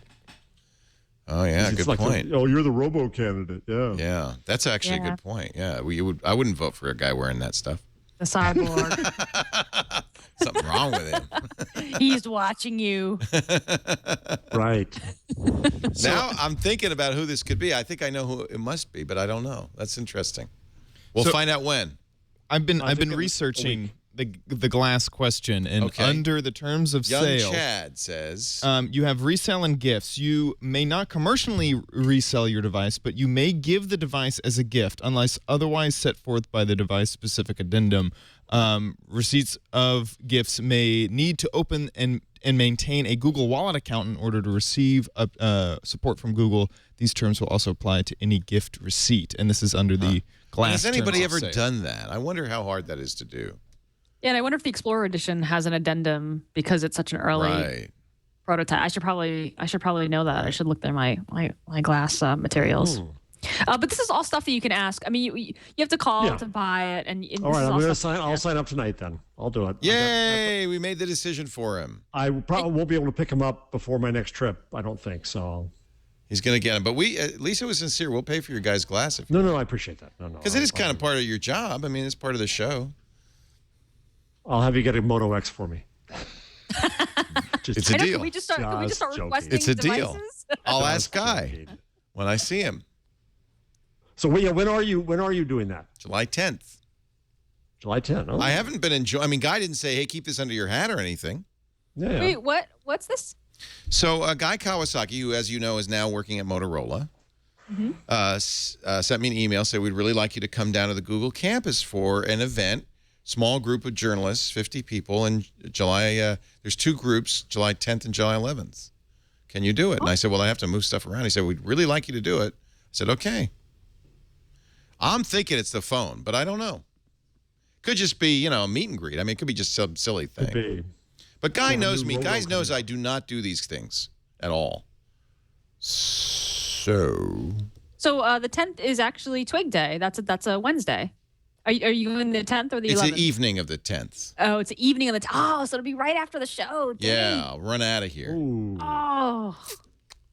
Oh, yeah. Good like point. You're the robo candidate. Yeah. Yeah. That's actually a good point. Yeah. I wouldn't vote for a guy wearing that stuff. The cyborg. Something wrong with him. He's watching you. Right. Now I'm thinking about who this could be. I think I know who it must be, but I don't know. That's interesting. We'll find out when. I've been researching the glass question, and under the terms of Young sale, Chad says, you have resale and gifts. You may not commercially resell your device, but you may give the device as a gift, unless otherwise set forth by the device-specific addendum. Receipts of gifts may need to open and maintain a Google Wallet account in order to receive support from Google. These terms will also apply to any gift receipt, and this is under the glass. Has anybody ever sale. done that? I wonder how hard that is to do. Yeah, and I wonder if the Explorer Edition has an addendum because it's such an early prototype. I should probably know that. I should look through my glass materials. But this is all stuff that you can ask. I mean, you have to call to buy it, and all right, I'll sign up tonight then. I'll do it. Yay! We made the decision for him. I probably won't be able to pick him up before my next trip. I don't think so. He's going to get him, but Lisa was sincere. We'll pay for your guys' glass. No, I appreciate that. No, because it is kind of part of your job. I mean, it's part of the show. I'll have you get a Moto X for me. It's a deal. Can we just start requesting It's a devices? deal. I'll ask Guy when I see him. So when are you doing that? July 10th. July 10th. Oh. I haven't been enjoying. I mean, Guy didn't say, "Hey, keep this under your hat" or anything. Yeah. Wait, what's this? So, Guy Kawasaki, who, as you know, is now working at Motorola, sent me an email, said, "We'd really like you to come down to the Google campus for an event, small group of journalists, 50 people, in July. There's 2 groups, July 10th and July 11th. Can you do it?" And I said, "Well, I have to move stuff around." He said, "We'd really like you to do it." I said, "Okay." I'm thinking it's the phone, but I don't know. Could just be, a meet and greet. I mean, it could be just some silly thing. Could be. But Guy knows me. Guy knows I do not do these things at all. So the 10th is actually Twig Day. That's a Wednesday. Are you going the 10th or the 11th? It's the evening of the 10th. Oh, it's the evening of the 10th. Oh, so it'll be right after the show. Dang. Yeah, I'll run out of here. Ooh. Oh.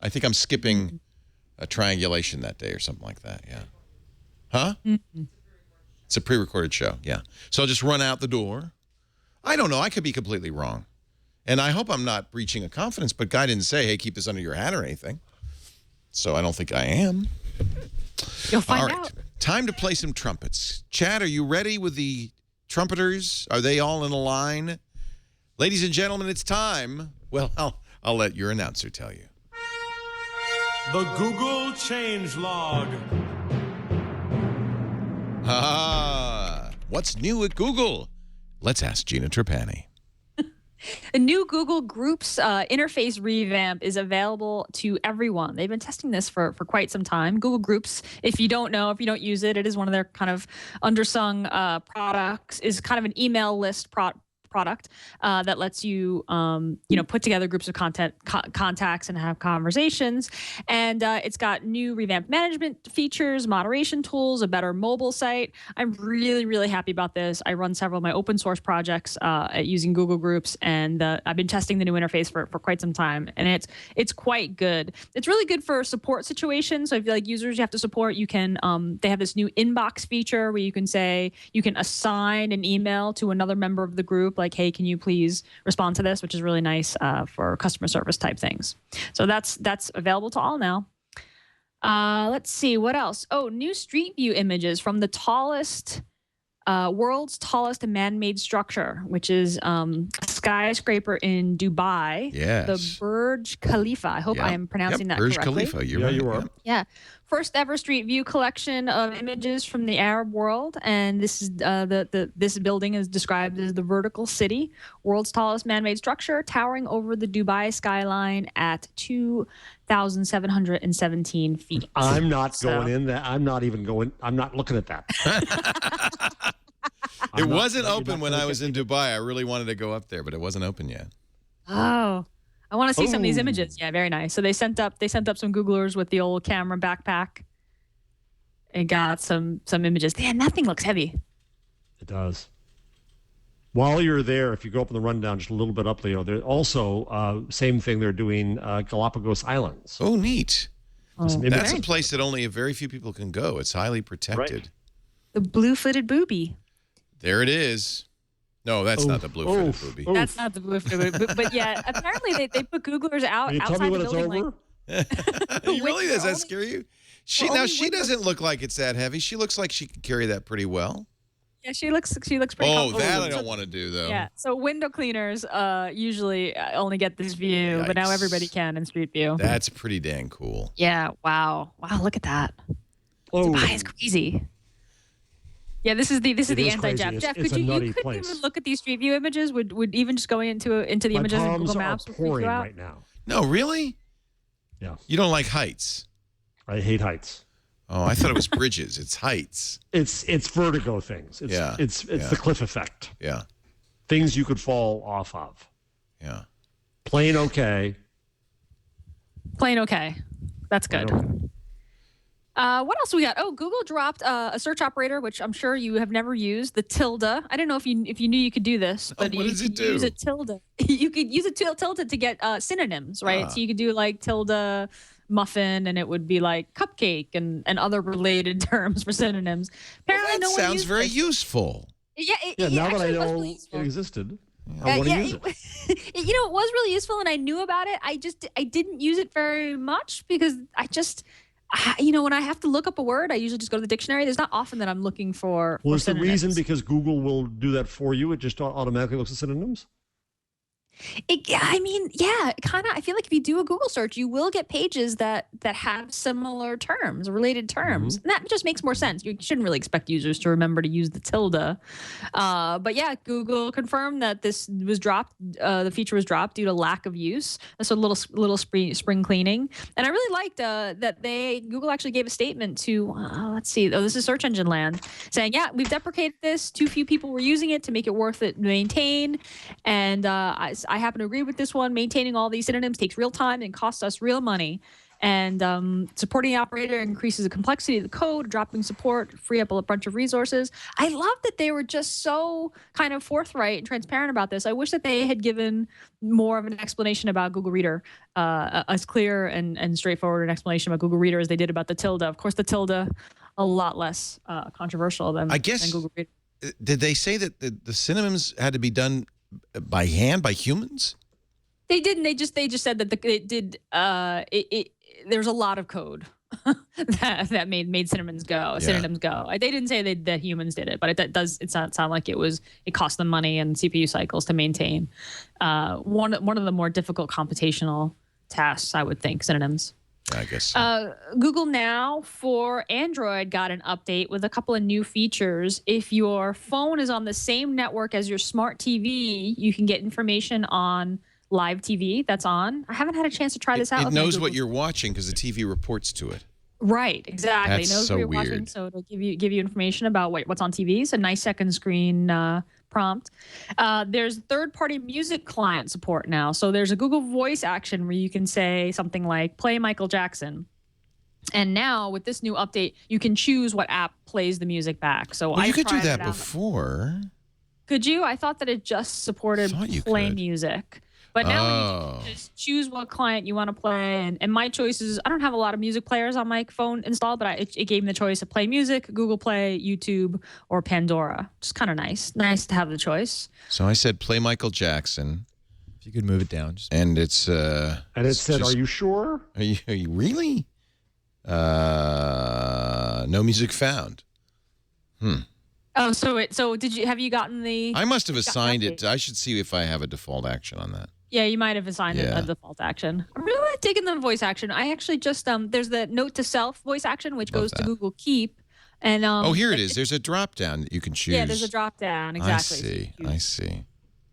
I think I'm skipping a triangulation that day or something like that. Yeah. Huh? Mm-hmm. It's a pre-recorded show. Yeah. So I'll just run out the door. I don't know. I could be completely wrong. And I hope I'm not breaching a confidence, but Guy didn't say, "Hey, keep this under your hat" or anything. So I don't think I am. You'll find All right. out. Time to play some trumpets. Chad, are you ready with the trumpeters? Are they all in a line? Ladies and gentlemen, it's time. Well, I'll let your announcer tell you. The Google changelog. What's new at Google? Let's ask Gina Trapani. The new Google Groups interface revamp is available to everyone. They've been testing this for quite some time. Google Groups, if you don't use it, it is one of their kind of undersung products, is kind of an email list product that lets you, put together groups of contacts and have conversations. And it's got new revamped management features, moderation tools, a better mobile site. I'm really, really happy about this. I run several of my open source projects using Google Groups, and I've been testing the new interface for quite some time, and it's quite good. It's really good for support situations. So if you users you have to support, you can they have this new inbox feature where you can assign an email to another member of the group, like, "Hey, can you please respond to this?" which is really nice for customer service type things. So that's available to all now. Let's see what else. Oh, new Street View images from the world's tallest man-made structure, which is a skyscraper in Dubai. Yes. The Burj Khalifa. I hope I am pronouncing that Burj correctly. Khalifa. You're right. You are. Yeah. First ever Street View collection of images from the Arab world, and this is this building is described as the vertical city, world's tallest man-made structure, towering over the Dubai skyline at 2,717 feet. I'm not going in there. I'm not even going. I'm not looking at that. It wasn't open when I was in Dubai. I really wanted to go up there, but it wasn't open yet. Oh. I want to see some of these images. Yeah, very nice. So they sent up some Googlers with the old camera backpack and got some images. Man, that thing looks heavy. It does. While you're there, if you go up in the rundown just a little bit up, there's also same thing they're doing Galapagos Islands. Oh, neat. Some That's images. a place that only a very few people can go. It's highly protected. Right. The blue-footed booby. There it is. No, that's not the blue-footed booby. That's not the blue-footed booby. But yeah, apparently they put Googlers out Can you outside tell me when the it's building. over? Does that scare you? She doesn't look like it's that heavy. She looks like she could carry that pretty well. Yeah, she looks pretty Oh, comfortable. that I don't want to do, though. Yeah, so window cleaners usually only get this view, but now Yikes. everybody can in Street View. That's pretty dang cool. Yeah, wow, look at that. Oh, Dubai is crazy. Yeah, this is the is anti-Jap. crazy. Jeff, It's could a you nutty couldn't place. even look at these Street View images? Would even just going into the my images in palms Google are Maps would freak pouring you out? right now. No, really? Yeah, You don't like heights? I hate heights. Oh, I thought it was bridges. It's heights. It's vertigo things. It's Yeah, it's yeah. the cliff effect. Yeah. things you could fall off of. Yeah. Plain okay. Plain okay. That's good. Plain okay. What else we got? Oh, Google dropped a search operator, which I'm sure you have never used, the tilde. I didn't know if you knew you could do this, but what you does it could do? use a tilde. You could use a tilde to get synonyms, right? So you could do like tilde muffin, and it would be like cupcake and other related terms for synonyms. Apparently, That no one sounds used very it. useful. Yeah, Now that I actually was know really it useful. existed, I want to use it. It was really useful, and I knew about it. I didn't use it very much because when I have to look up a word, I usually just go to the dictionary. There's not often that I'm looking for. Well, for is the synonyms. reason because Google will do that for you? It just automatically looks at synonyms? Kind of. I feel like if you do a Google search, you will get pages that have similar terms, related terms. And that just makes more sense. You shouldn't really expect users to remember to use the tilde. But yeah, Google confirmed that this was dropped. The feature was dropped due to lack of use. So little spring cleaning. And I really liked that Google actually gave a statement to, let's see. Oh, this is Search Engine Land, saying, yeah, we've deprecated this. Too few people were using it to make it worth it to maintain. And I happen to agree with this one. Maintaining all these synonyms takes real time and costs us real money. And supporting the operator increases the complexity of the code, dropping support, free up a bunch of resources. I love that they were just so kind of forthright and transparent about this. I wish that they had given more of an explanation about Google Reader, as clear and straightforward an explanation about Google Reader as they did about the tilde. Of course, the tilde, a lot less controversial than Google Reader. Did they say that the synonyms had to be done by hand, by humans? They didn't. They just said that it did. There's a lot of code that made synonyms go. Synonyms go. They didn't say that humans did it, but it does. It sound like it cost them money and CPU cycles to maintain. One of the more difficult computational tasks, I would think, synonyms. I guess so. Google Now for Android got an update with a couple of new features. If your phone is on the same network as your smart TV, you can get information on live TV that's on. I haven't had a chance to try this out. It knows what you're watching because the TV reports to it. Right, exactly. That's It knows so what you're weird. watching, so it'll give you information about what's on TV. It's a nice second screen prompt. There's third-party music client support now. So there's a Google Voice action where you can say something like "Play Michael Jackson." And now with this new update, you can choose what app plays the music back. So You could do tried that it out. before. Could you? I thought that it just supported play music. But now you can just choose what client you want to play. And my choices, I don't have a lot of music players on my phone installed, but it gave me the choice of Play Music, Google Play, YouTube, or Pandora. Just kind of nice. Nice to have the choice. So I said play Michael Jackson. If you could move it down. And it's... and it said, are you sure? Are you really? No music found. Oh, so have you gotten the... I must have assigned it. I should see if I have a default action on that. Yeah, you might have assigned a default action. I'm really digging the voice action. I actually just there's the note to self voice action, which goes to Google Keep. And here it is. There's a drop down that you can choose. Yeah, there's a drop down. Exactly. I see.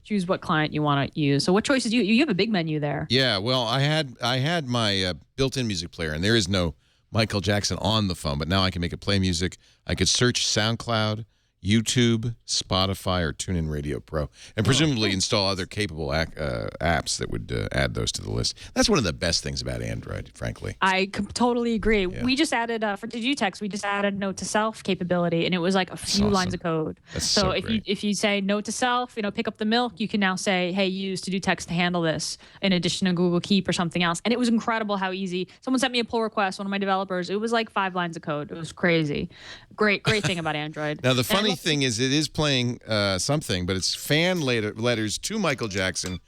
Choose what client you want to use. So what choices you have a big menu there. Yeah, well, I had my built-in music player, and there is no Michael Jackson on the phone, but now I can make it play music. I could search SoundCloud, YouTube, Spotify, or TuneIn Radio Pro, and presumably install other capable apps that would add those to the list. That's one of the best things about Android, frankly. I totally agree. Yeah. We just added, for Digitext, we just added note to self capability, and it was like a few lines of code. That's so great. if you say note to self, pick up the milk, you can now say, hey, use to do text to handle this in addition to Google Keep or something else. And it was incredible how easy. Someone sent me a pull request, one of my developers. It was like 5 lines of code. It was crazy. Great thing about Android. Now, the funny thing is it is playing something, but it's fan letters to Michael Jackson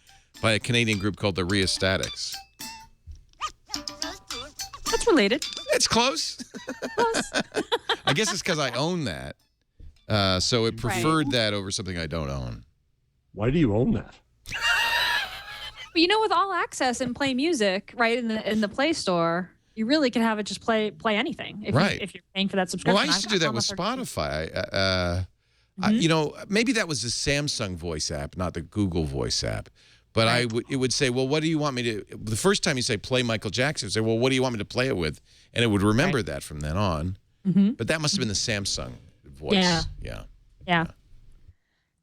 by a Canadian group called the Rheostatics. That's related. It's close. I guess it's because I own that. So it preferred that over something I don't own. Why do you own that? But with All Access and Play Music, right, in the Play Store, you really can have it just play anything if you're paying for that subscription. Well, I used to do that with Spotify. Maybe that was the Samsung voice app, not the Google voice app. But it would say, well, what do you want me to... The first time you say play Michael Jackson, it would say, well, what do you want me to play it with? And it would remember that from then on. But that must have been the Samsung voice. Yeah.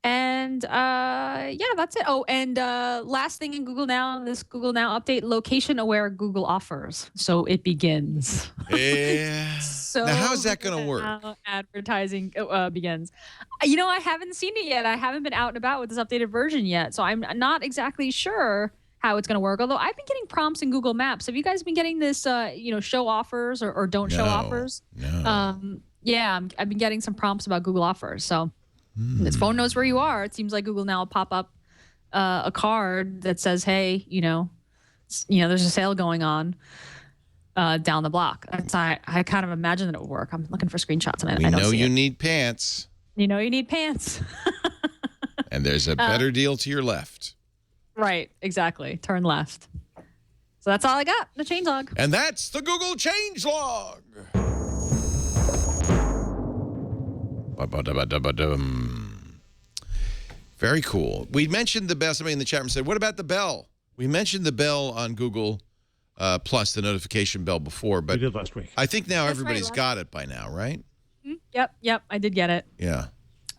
And yeah, that's it. Oh, and last thing in Google Now, this Google Now update, location-aware Google offers. So it begins. Yeah. So now, how is that going to work? Now advertising begins. I haven't seen it yet. I haven't been out and about with this updated version yet. So I'm not exactly sure how it's going to work. Although I've been getting prompts in Google Maps. Have you guys been getting this, show offers or don't show offers? No. Yeah, I've been getting some prompts about Google offers. So its phone knows where you are. It seems like Google Now will pop up a card that says, hey, there's a sale going on down the block. So I kind of imagine that it would work. I'm looking for screenshots and I don't see it. You need pants. You know you need pants. And there's a better deal to your left. Right, exactly. Turn left. So that's all I got, the changelog. And that's the Google changelog. Very cool. We mentioned the bell. Somebody in the chat room said, what about the bell? We mentioned the bell on Google Plus, the notification bell before. But we did last week. I think now everybody's got it by now, right? Yep. I did get it. Yeah.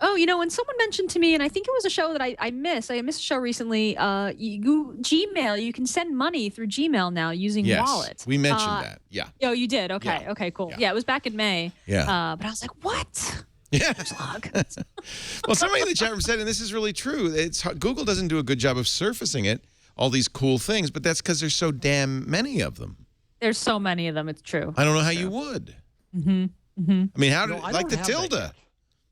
Oh, when someone mentioned to me, and I think it was a show that I missed. I missed a show recently. Gmail, you can send money through Gmail now using Wallet. We mentioned that. Yeah. Oh, you did? Okay. Yeah. Okay, cool. Yeah, it was back in May. Yeah. But I was like, what? Yeah. Well, somebody in the chat room said, and this is really true, Google doesn't do a good job of surfacing it, all these cool things, but that's because there's so damn many of them. There's so many of them. It's true. I don't know how you would. Mm-hmm. Mm-hmm. I mean, like the tilde.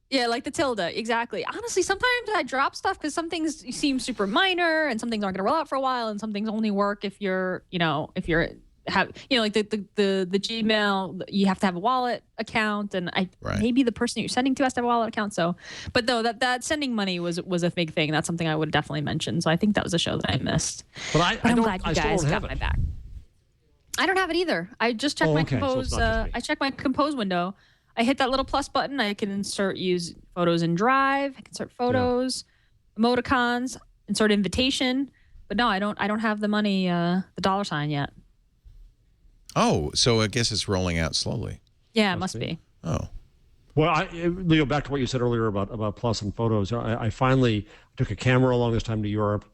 Yeah, like the tilde. Exactly. Honestly, sometimes I drop stuff because some things seem super minor and some things aren't going to roll out for a while and some things only work if you're like the Gmail, you have to have a wallet account and maybe the person you're sending to has to have a wallet account. So, but though that sending money was a big thing. That's something I would definitely mention. So I think that was a show that I missed. But I'm glad you guys got my back. I don't have it either. I just checked my Compose. I checked my Compose window. I hit that little plus button. I can use photos in Drive. I can insert photos, emoticons, insert invitation. But no, I don't have the money, the $sign yet. Oh, so I guess it's rolling out slowly. Yeah, it must be. Oh. Well, Leo, back to what you said earlier about Plus and photos. I finally took a camera along this time to Europe,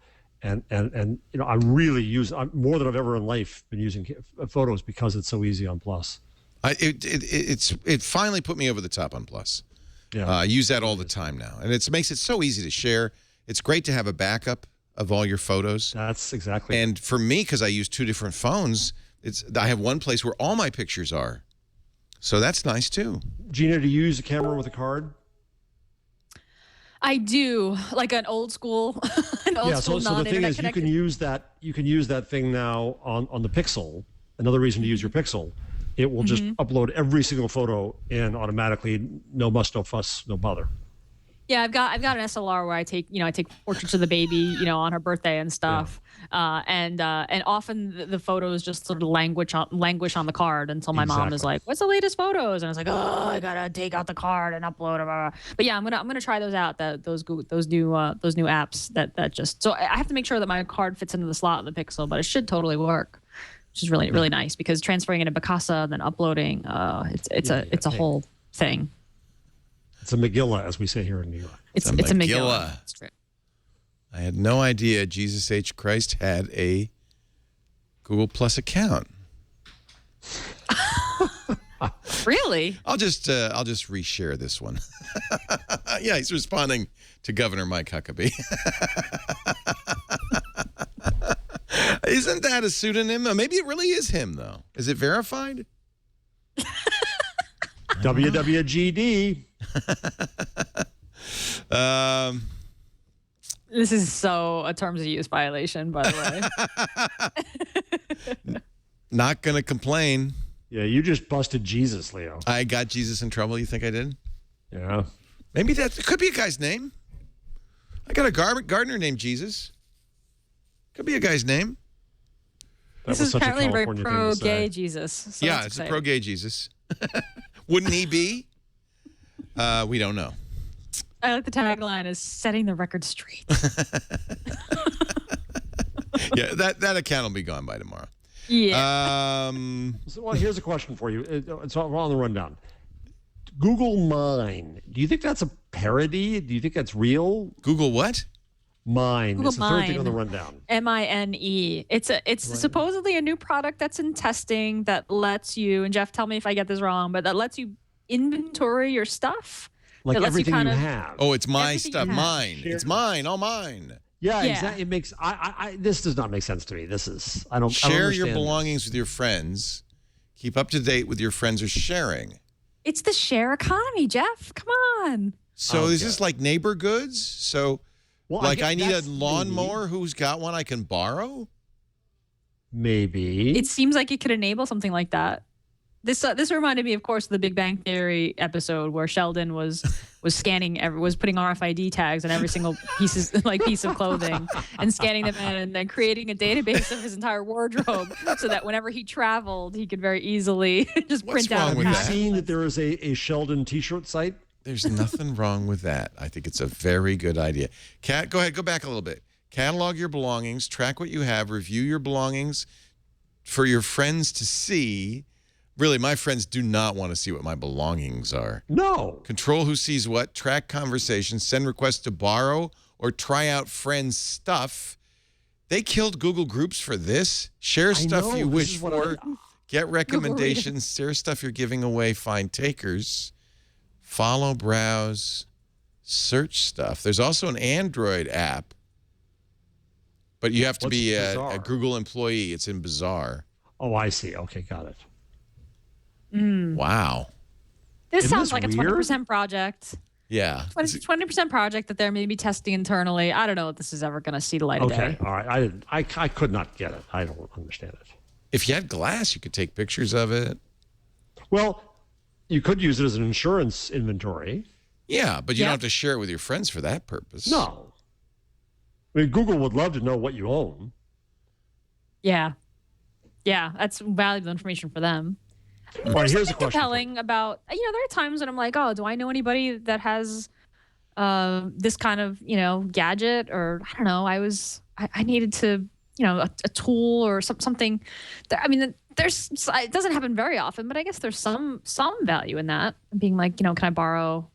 and I really use more than I've ever in life been using photos because it's so easy on Plus. It finally put me over the top on Plus. Yeah, I use that all the time now, and it makes it so easy to share. It's great to have a backup of all your photos. That's exactly. And for me, because I use 2 different phones, I have one place where all my pictures are, so that's nice too. Gina, do you use a camera with a card? I do, like an old school, so the thing is, you can use that thing now on the Pixel. Another reason to use your Pixel. It will just upload every single photo in automatically. No muss, no fuss, no bother. Yeah, I've got an SLR where I take portraits of the baby, on her birthday and stuff, and often the photos just sort of languish on the card until my mom is like, "What's the latest photos?" And I was like, "Oh, I gotta take out the card and upload it." Blah, blah. But yeah, I'm gonna try those out. Those new apps that just so I have to make sure that my card fits into the slot in the Pixel, but it should totally work. Which is really, really nice because transferring it to Picasa and then uploading, it's a whole thing. It's a Megillah, as we say here in New York. It's a Megillah. That's true. I had no idea Jesus H. Christ had a Google Plus account. Really? I'll just reshare this one. Yeah, he's responding to Governor Mike Huckabee. Isn't that a pseudonym? Maybe it really is him, though. Is it verified? WWGD. This is so a terms of use violation, by the way. Not going to complain. Yeah, you just busted Jesus, Leo. I got Jesus in trouble, you think I did? Yeah. Maybe it could be a guy's name. I got a gardener named Jesus. Could be a guy's name. This is apparently very pro-gay Jesus. So yeah, it's a pro-gay Jesus. Wouldn't he be? We don't know. I like the tagline is setting the record straight. Yeah, that account will be gone by tomorrow. Yeah. Well, here's a question for you. It's all on the rundown. Google Mine. Do you think that's a parody? Do you think that's real? Google what? Mine. Google It's the third thing on the Mine. rundown. Mine. It's supposedly a new product that's in testing that lets you, and Jeff, tell me if I get this wrong, but that lets you inventory your stuff. Like That lets everything kind you of- have. Oh, it's my Everything stuff. you have. Mine. It's mine. All mine. Yeah, Yeah. exactly. It makes this does not make sense to me. This is I don't Share your understand this. belongings with your friends. Keep up to date with your friends or sharing. It's the share economy, Jeff. Come on. So is Okay. this like neighbor goods? So Well, like guess I need a that's lawnmower. Who's got one I can borrow? Maybe. It seems like it could enable something like that. This reminded me, of course, of the Big Bang Theory episode where Sheldon was scanning, was putting RFID tags on every single piece of clothing and scanning them in, and then creating a database of his entire wardrobe so that whenever he traveled, he could very easily just What's print out. wrong a with Have you that? pattern. seen that there is a Sheldon T-shirt site? There's nothing wrong with that. I think it's a very good idea. Kat, go ahead. Go back a little bit. Catalog your belongings. Track what you have. Review your belongings for your friends to see. Really, my friends do not want to see what my belongings are. No. Control who sees what. Track conversations. Send requests to borrow or try out friends' stuff. They killed Google Groups for this. Share stuff know, you this wish is what for. Get Readers. recommendations. Share stuff you're giving away. Find takers. Follow, browse, search stuff. There's also an Android app, but you have to What's be a Bazaar? Google employee. It's in Bazaar. Oh, I see. Okay, got it. Wow. This Isn't sounds this like a weird? 20% project. Yeah. 20% project that they're maybe testing internally. I don't know if this is ever going to see the light of Okay, day. all right. I could not get it. I don't understand it. If you had glass, you could take pictures of it. Well, you could use it as an insurance inventory. Yeah, but you Yeah. don't have to share it with your friends for that purpose. No. I mean, Google would love to know what you own. Yeah. Yeah, that's valuable information for them. All right, There's here's a something question. for you. compelling about, there are times when I'm like, oh, do I know anybody that has this kind of, gadget? Or I don't know, I needed to, a tool or something. It doesn't happen very often, but I guess there's some value in that. Being like, can I borrow,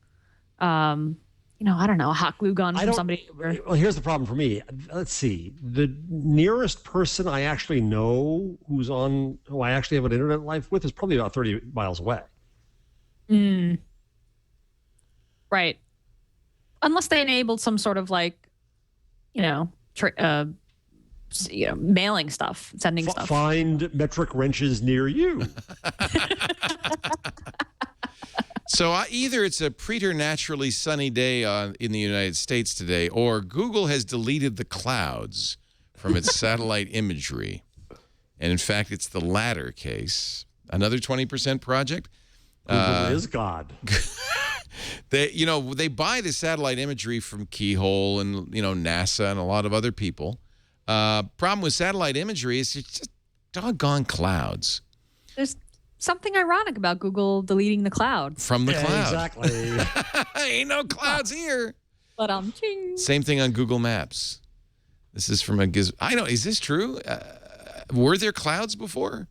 I don't know, a hot glue gun from somebody? Well, here's the problem for me. Let's see. The nearest person I actually know who I actually have an internet life with is probably about 30 miles away. Right. Unless they enabled some sort of mailing stuff, sending stuff. Find metric wrenches near you. So either it's a preternaturally sunny day in the United States today, or Google has deleted the clouds from its satellite imagery. And in fact, it's the latter case. Another 20% project. Google is God. They buy the satellite imagery from Keyhole and, NASA and a lot of other people. Problem with satellite imagery is it's just doggone clouds. There's something ironic about Google deleting the cloud. From the Yeah, cloud. exactly. Ain't no clouds here. But ching. Same thing on Google Maps. This is from a I know. Is this true? Were there clouds before?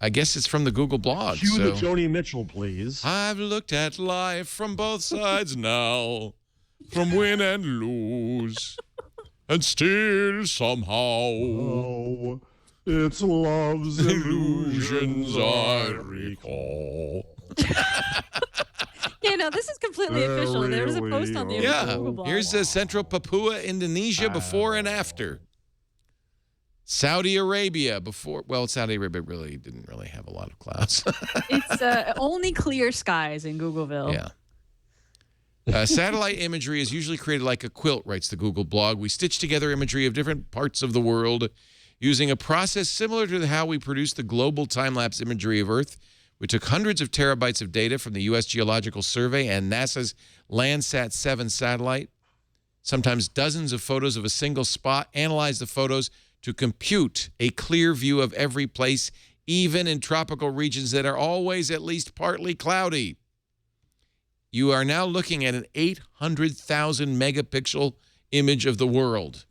I guess it's from the Google blog. Cue the So. Joni Mitchell, please. I've looked at life from both sides now, from win and lose, and still somehow Oh, it's love's illusions I recall. This is completely official. There was a post on the Yeah, Google blog. here's Central Papua, Indonesia before and after. Saudi Arabia before. Well, Saudi Arabia didn't really have a lot of clouds. It's only clear skies in Googleville. Yeah. Satellite imagery is usually created like a quilt, writes the Google blog. We stitch together imagery of different parts of the world using a process similar to how we produce the global time-lapse imagery of Earth. We took hundreds of terabytes of data from the U.S. Geological Survey and NASA's Landsat 7 satellite, sometimes dozens of photos of a single spot, analyzed the photos to compute a clear view of every place, even in tropical regions that are always at least partly cloudy. You are now looking at an 800,000 megapixel image of the world.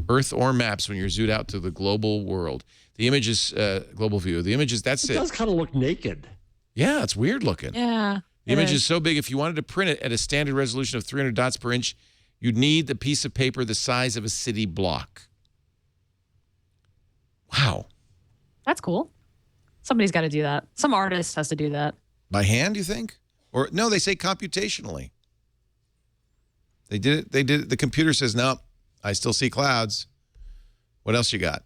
Earth or maps when you're zoomed out to the global world. The image is global view. The image is, that's It it. does kind of look naked. Yeah, it's weird looking. Yeah. The image is so big, if you wanted to print it at a standard resolution of 300 dots per inch, you'd need the piece of paper the size of a city block. Wow. That's cool. Somebody's got to do that. Some artist has to do that. By hand, you think? Or no, they say computationally. They did it. They did it. The computer says, no, I still see clouds. What else you got?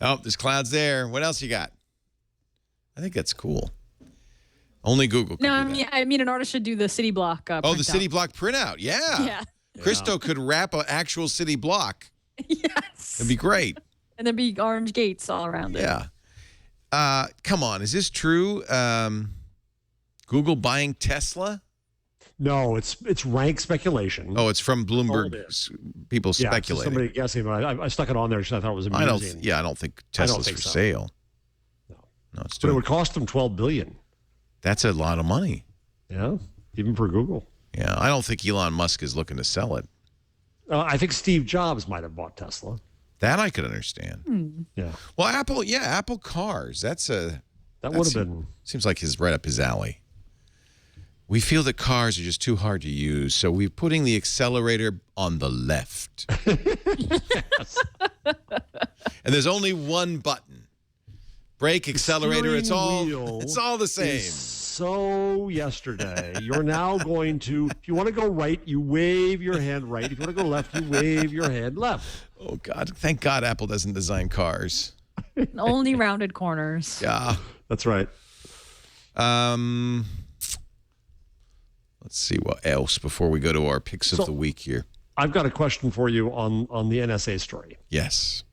Oh, there's clouds there. What else you got? I think that's cool. Only Google can do that. Yeah, I mean, an artist should do the city block printout. The city block printout. Yeah. Yeah. Christo could wrap an actual city block. Yes. It'd be great. And there'd be orange gates all around it. Yeah. Come on. Is this true? Google buying Tesla? No, it's rank speculation. Oh, it's from Bloomberg. People speculating. Somebody guessing, but I stuck it on there because I thought it was amusing. I don't think Tesla's for sale. No, it's but it would cost them $12 billion. That's a lot of money. Yeah, even for Google. Yeah, I don't think Elon Musk is looking to sell it. I think Steve Jobs might have bought Tesla. That I could understand. Yeah. Well, Apple cars. That would have been. Seems like right up his alley. We feel that cars are just too hard to use, so we're putting the accelerator on the left. Yes. And there's only one button. Brake, accelerator, it's all the same. So yesterday, you're now going to, if you want to go right, you wave your hand right. If you want to go left, you wave your hand left. Oh, God. Thank God Apple doesn't design cars. Only rounded corners. Yeah. That's right. Let's see what else before we go to our picks of the week here. I've got a question for you on the NSA story. Yes.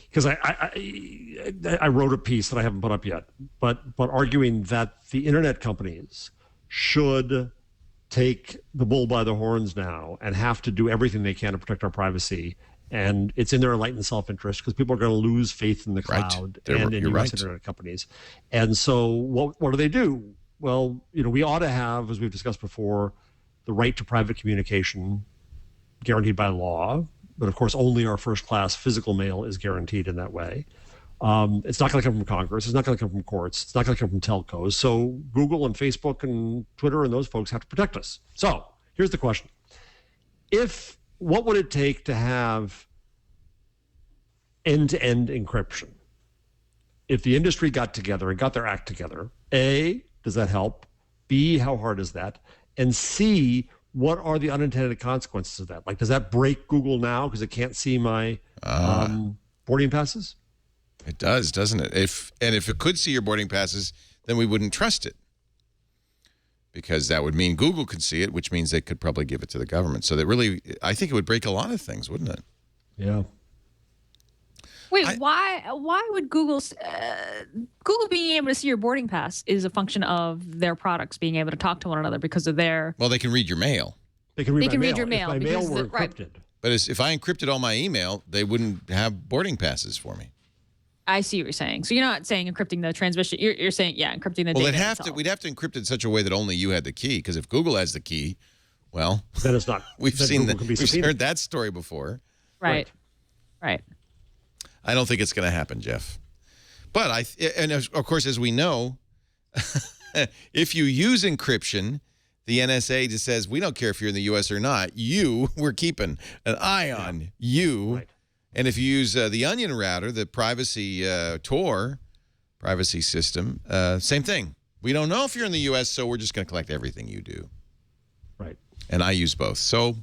Because I wrote a piece that I haven't put up yet, but arguing that the internet companies should take the bull by the horns now and have to do everything they can to protect our privacy. And it's in their enlightened self-interest because people are going to lose faith in the cloud and in U.S. internet companies. And so what do they do? Well, we ought to have, as we've discussed before, the right to private communication guaranteed by law. But of course, only our first-class physical mail is guaranteed in that way. It's not going to come from Congress. It's not going to come from courts. It's not going to come from telcos. So Google and Facebook and Twitter and those folks have to protect us. So here's the question. What would it take to have end-to-end encryption? If the industry got together and got their act together, A, does that help? B, how hard is that? And C, what are the unintended consequences of that? Like, does that break Google now because it can't see my boarding passes? It does, doesn't it? If it could see your boarding passes, then we wouldn't trust it. Because that would mean Google could see it, which means they could probably give it to the government. So that really, I think it would break a lot of things, wouldn't it? Yeah. Wait, why would Google being able to see your boarding pass is a function of their products being able to talk to one another because of their... Well, they can read your mail. They can read your mail. If my mail were encrypted. Right. But if I encrypted all my email, they wouldn't have boarding passes for me. I see what you're saying. So you're not saying encrypting the transmission. You're saying, encrypting the data itself. We'd have to encrypt it in such a way that only you had the key. Because if Google has the key, well... Then it's not. We've heard that story before. Right. I don't think it's going to happen, Jeff. But and of course, as we know, if you use encryption, the NSA just says, we don't care if you're in the U.S. or not. We're keeping an eye on you. Right. And if you use the Onion router, the privacy Tor privacy system, same thing. We don't know if you're in the U.S., so we're just going to collect everything you do. Right. And I use both. So...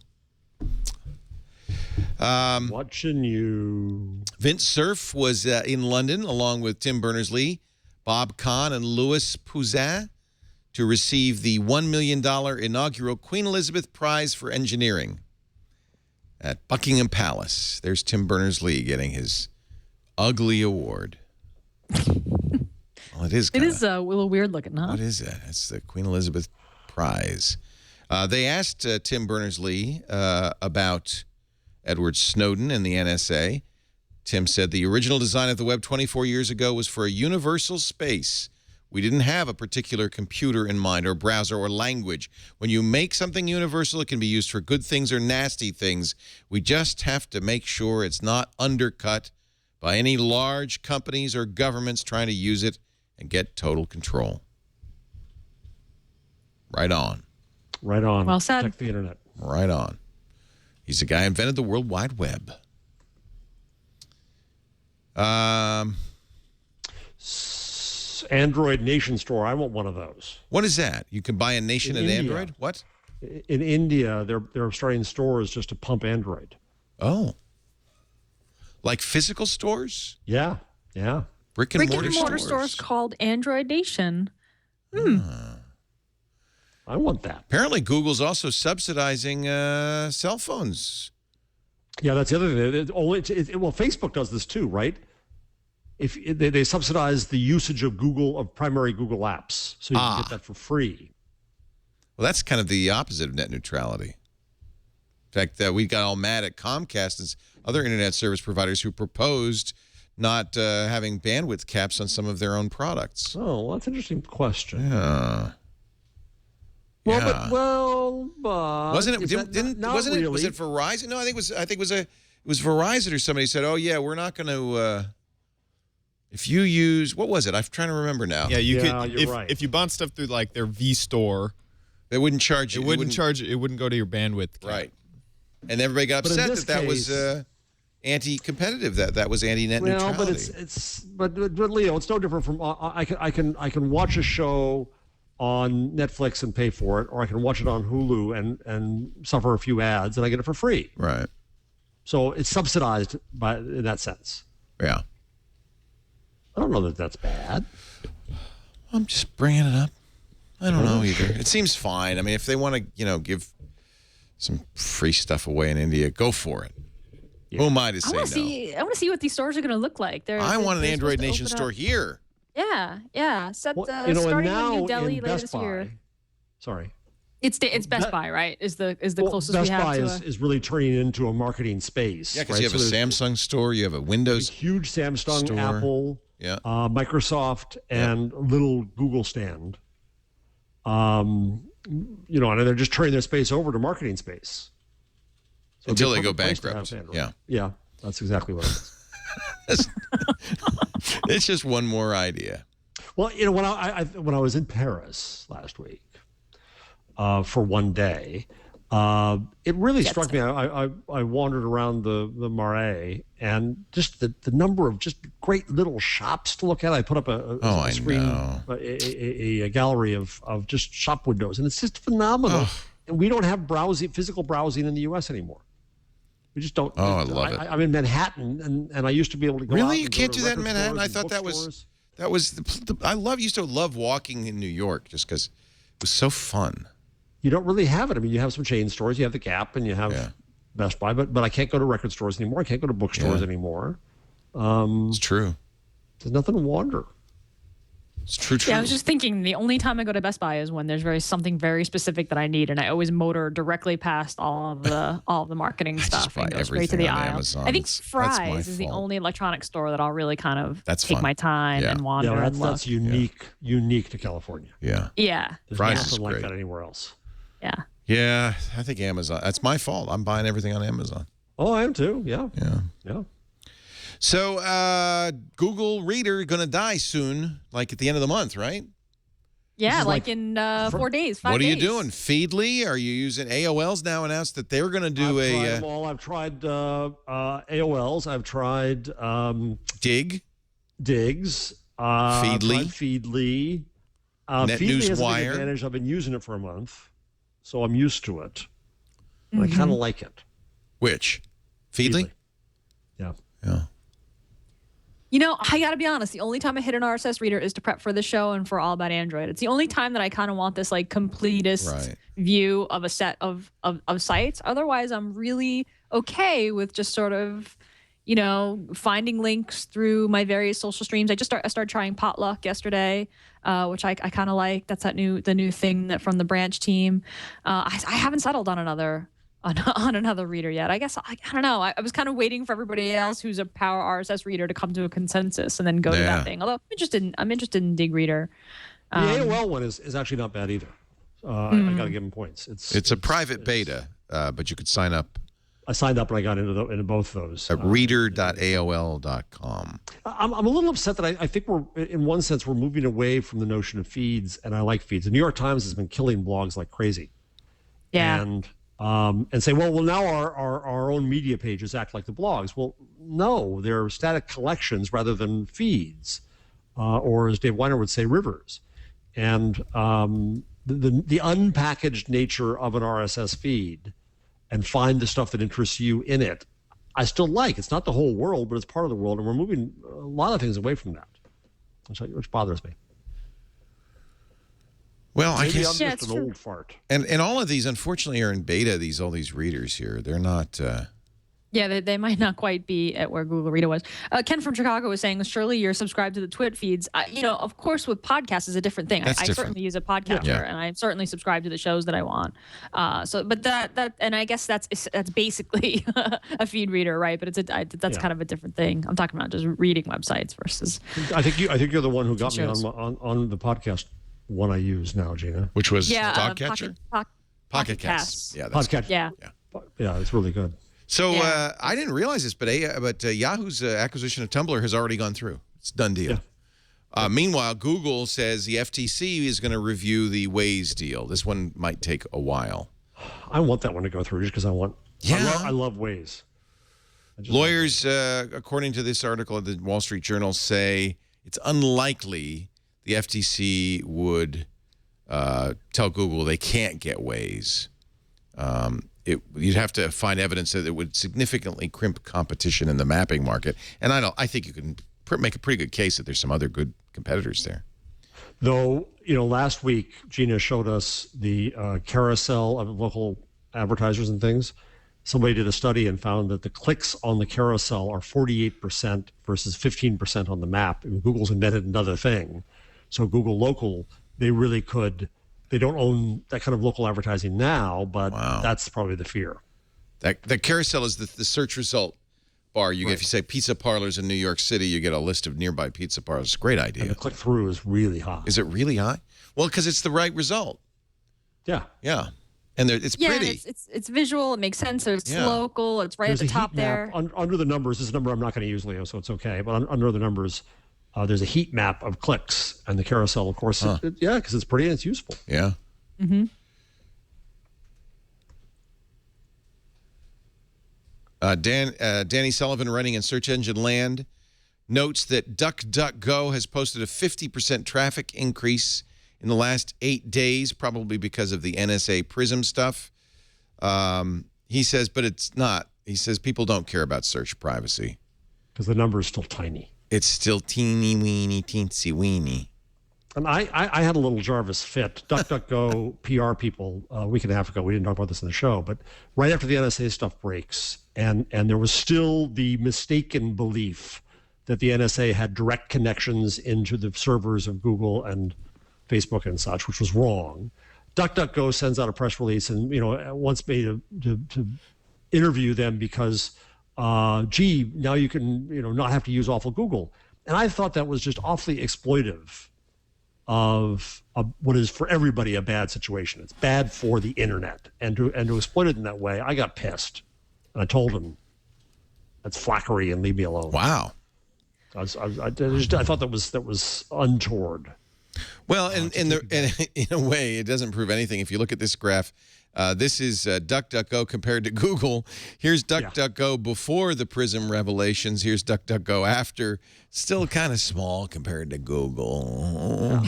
watching you. Vince Cerf was in London along with Tim Berners-Lee, Bob Kahn, and Louis Pouzin to receive the $1 million inaugural Queen Elizabeth Prize for Engineering at Buckingham Palace. There's Tim Berners-Lee getting his ugly award. Well, it is a little weird looking, huh? What is that? It's the Queen Elizabeth Prize. They asked Tim Berners-Lee about Edward Snowden and the NSA. Tim said the original design of the web 24 years ago was for a universal space. We didn't have a particular computer in mind or browser or language. When you make something universal, it can be used for good things or nasty things. We just have to make sure it's not undercut by any large companies or governments trying to use it and get total control. Right on. Right on. Well said. Protect the internet. Right on. He's the guy who invented the World Wide Web. Android Nation Store. I want one of those. What is that? You can buy a nation in Android? What? In India, they're starting stores just to pump Android. Oh. Like physical stores? Yeah. Brick and mortar stores called Android Nation. I want that. Apparently, Google's also subsidizing cell phones. Yeah, that's the other thing. Well, Facebook does this too, right? If they subsidize the usage of primary Google apps, so you can get that for free. Well, that's kind of the opposite of net neutrality. In fact, we got all mad at Comcast and other internet service providers who proposed not having bandwidth caps on some of their own products. Oh, well, that's an interesting question. Yeah. Wasn't it? Wasn't it? Was it Verizon? No, I think it was Verizon or somebody said, "Oh yeah, we're not going to." If you use what was it? I'm trying to remember now. Yeah, you could. You're right. If you bought stuff through like their V store, they wouldn't charge you. It wouldn't charge. It wouldn't go to your bandwidth cap. Right. And everybody got upset that was anti-competitive. That was anti-net neutrality. But Leo, it's no different from I can watch a show on Netflix and pay for it, or I can watch it on Hulu and suffer a few ads and I get it for free. Right. So it's subsidized in that sense. Yeah. I don't know that that's bad. I'm just bringing it up. I don't know either. It seems fine. I mean, if they want to, give some free stuff away in India, go for it. Yeah. Who am I to say no? I want to see what these stores are going to look like. I want an Android Nation store here. Yeah. Starting in New Delhi later this year. Sorry. It's Best Buy, right? Is the closest Best we have Buy to is really turning into a marketing space. Yeah, because you have a Samsung store, you have a Windows huge Samsung, store. Apple, Microsoft, and little Google stand. And they're just turning their space over to marketing space. So until they go bankrupt. Yeah, that's exactly what it is. It's just one more idea. Well, when I was in Paris last week for one day, it really struck me. I wandered around the Marais, and just the number of just great little shops to look at. I put up a screen, a gallery of just shop windows, and it's just phenomenal. And we don't have physical browsing in the U.S. anymore. We just don't. Oh, I love it. I'm in Manhattan, and I used to be able to go. Really, out you can't do that in Manhattan? I thought that was used to love walking in New York just because it was so fun. You don't really have it. I mean, you have some chain stores. You have the Gap, and you have Best Buy, but I can't go to record stores anymore. I can't go to bookstores anymore. It's true. There's nothing to wander. It's true. Yeah, I was just thinking the only time I go to Best Buy is when there's something very specific that I need, and I always motor directly past all of the marketing stuff and go straight to the aisle. Amazon. I think Fry's is the only electronic store that I'll really kind of take my time and wander and look. That's unique to California. Yeah. Yeah. There's Fry's nothing is like great. that anywhere else. Yeah. Yeah, I think Amazon. That's my fault. I'm buying everything on Amazon. Oh, I am too. Yeah. Yeah. So, Google Reader going to die soon, like at the end of the month, right? Yeah, like in 4 days, 5 days. What are you doing? Feedly? Are you using AOL's now announced that they were going to do I've tried AOL's. I've tried Feedly? Diggs. I've tried Feedly. Feedly has a big advantage. I've been using it for a month, so I'm used to it. And I kind of like it. Which? Feedly? Yeah. I got to be honest. The only time I hit an RSS reader is to prep for the show and for All About Android. It's the only time that I kind of want this like completist view of a set of sites. Otherwise, I'm really okay with just sort of, finding links through my various social streams. I started trying Potluck yesterday, which I kind of like. That's the new thing from the branch team. I haven't settled on another reader yet. I guess I don't know. I was kind of waiting for everybody else who's a power RSS reader to come to a consensus and then go to that thing. Although I'm interested in Dig Reader. The AOL one is actually not bad either. I got to give them points. It's a private beta, but you could sign up I signed up and I got into both those. At reader.aol.com. I'm a little upset that I think we're, in one sense, we're moving away from the notion of feeds, and I like feeds. The New York Times has been killing blogs like crazy. Yeah. And say, well, now our own media pages act like the blogs. Well, no, they're static collections rather than feeds, or as Dave Weiner would say, rivers. And the unpackaged nature of an RSS feed and find the stuff that interests you in it, I still like. It's not the whole world, but it's part of the world, and we're moving a lot of things away from that, which bothers me. Well, I Maybe guess I'm just an old fart. And all of these, unfortunately, are in beta. All these readers here, they're not. Yeah, they might not quite be at where Google Reader was. Ken from Chicago was saying, surely you're subscribed to the Twit feeds. Of course, with podcasts is a different thing. I certainly use a podcatcher, and I certainly subscribe to the shows that I want. But that, and I guess that's basically a feed reader, right? But that's kind of a different thing. I'm talking about just reading websites versus. I think you're the one who got me on the podcast one I use now, Gina. Which was Podcatcher? Pocket Casts. Yeah, that's Podcatcher. Yeah. Yeah, it's really good. So I didn't realize this, but Yahoo's acquisition of Tumblr has already gone through. It's a done deal. Yeah. Meanwhile, Google says the FTC is going to review the Waze deal. This one might take a while. I want that one to go through just because I want. Yeah. I love Waze. Lawyers, according to this article at the Wall Street Journal, say it's unlikely the FTC would tell Google they can't get Waze. You'd have to find evidence that it would significantly crimp competition in the mapping market. And I think you can make a pretty good case that there's some other good competitors there. Though, last week, Gina showed us the carousel of local advertisers and things. Somebody did a study and found that the clicks on the carousel are 48% versus 15% on the map. And Google's invented another thing. So Google Local, they really could. They don't own that kind of local advertising now, but that's probably the fear. The carousel is the search result bar. If you say pizza parlors in New York City, you get a list of nearby pizza parlors. It's a great idea. And the click-through is really high. Is it really high? Well, because it's the right result. Yeah. Yeah. And it's pretty. It's visual. It makes sense. It's local. It's right at the top there. Under the numbers, this is a number I'm not going to use, Leo, so it's okay. But under the numbers, there's a heat map of clicks, and the carousel, of course, because it's pretty and it's useful. Yeah. Mm-hmm. Danny Sullivan, running in Search Engine Land, notes that Duckduckgo has posted a 50% traffic increase in the last 8 days, probably because of the NSA Prism stuff. He says, but it's not. He says people don't care about search privacy. Because the number is still tiny. It's still teeny weeny, teensy weeny. And I had a little Jarvis fit. DuckDuckGo PR people a week and a half ago, we didn't talk about this in the show, but right after the NSA stuff breaks, and there was still the mistaken belief that the NSA had direct connections into the servers of Google and Facebook and such, which was wrong. DuckDuckGo sends out a press release and wants me to interview them because, now you can not have to use awful Google. And I thought that was just awfully exploitive of what is for everybody a bad situation. It's bad for the internet, and to exploit it in that way, I got pissed, and I told him that's flackery and leave me alone. Wow. I thought that was untoward. Well, and in a way, it doesn't prove anything. If you look at this graph, this is DuckDuckGo compared to Google. Here's DuckDuckGo before the Prism revelations. Here's DuckDuckGo after. Still kind of small compared to Google.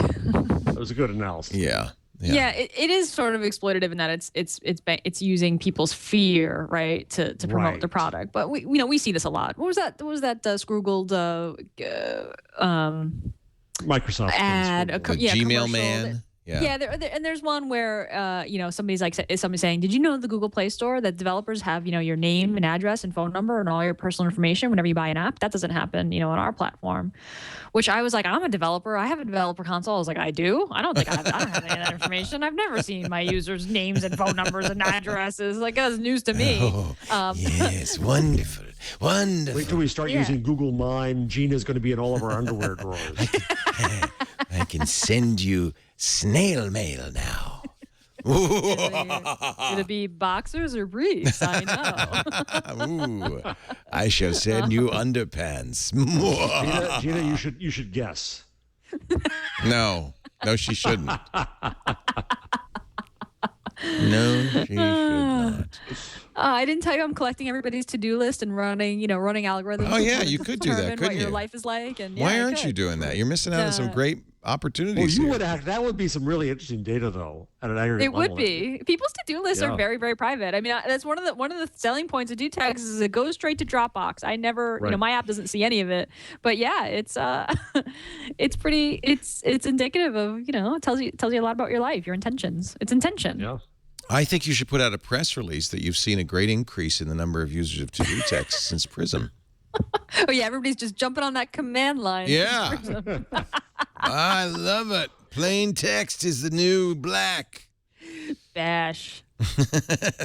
That was a good analysis. Yeah. Yeah, it is sort of exploitative in that it's using people's fear, right, to promote the product. But we see this a lot. What was that Scroogled Microsoft ad? Gmail man. Yeah, and there's one where somebody's saying, did you know the Google Play Store that developers have your name and address and phone number and all your personal information whenever you buy an app? That doesn't happen on our platform. Which I was like, I'm a developer. I have a developer console. I was like, I do? I don't think I don't have any of that information. I've never seen my users' names and phone numbers and addresses. Like, that's news to me. Yes, wonderful. Wonderful. Wait till we start using Google Mine. Gina's going to be in all of our underwear drawers. I can send you snail mail now. It'll be boxers or briefs. I know. Ooh, I shall send you underpants. Gina, you should guess. No, she shouldn't. No, she should not. I didn't tell you I'm collecting everybody's to-do list and running algorithms. Oh yeah, you could do that, couldn't what you? your life is like, and why aren't you doing that? You're missing out on some great opportunities. Well, that would be some really interesting data, though, at an aggregate It level. would be. People's to-do lists are very, very private. I mean, that's one of the selling points of DoText is it goes straight to Dropbox. I never, my app doesn't see any of it. But yeah, it's it's indicative of, it tells you a lot about your life, your intentions. It's intention. Yeah. I think you should put out a press release that you've seen a great increase in the number of users of to-do text since Prism. Oh yeah, everybody's just jumping on that command line. Yeah. I love it. Plain text is the new black. Bash.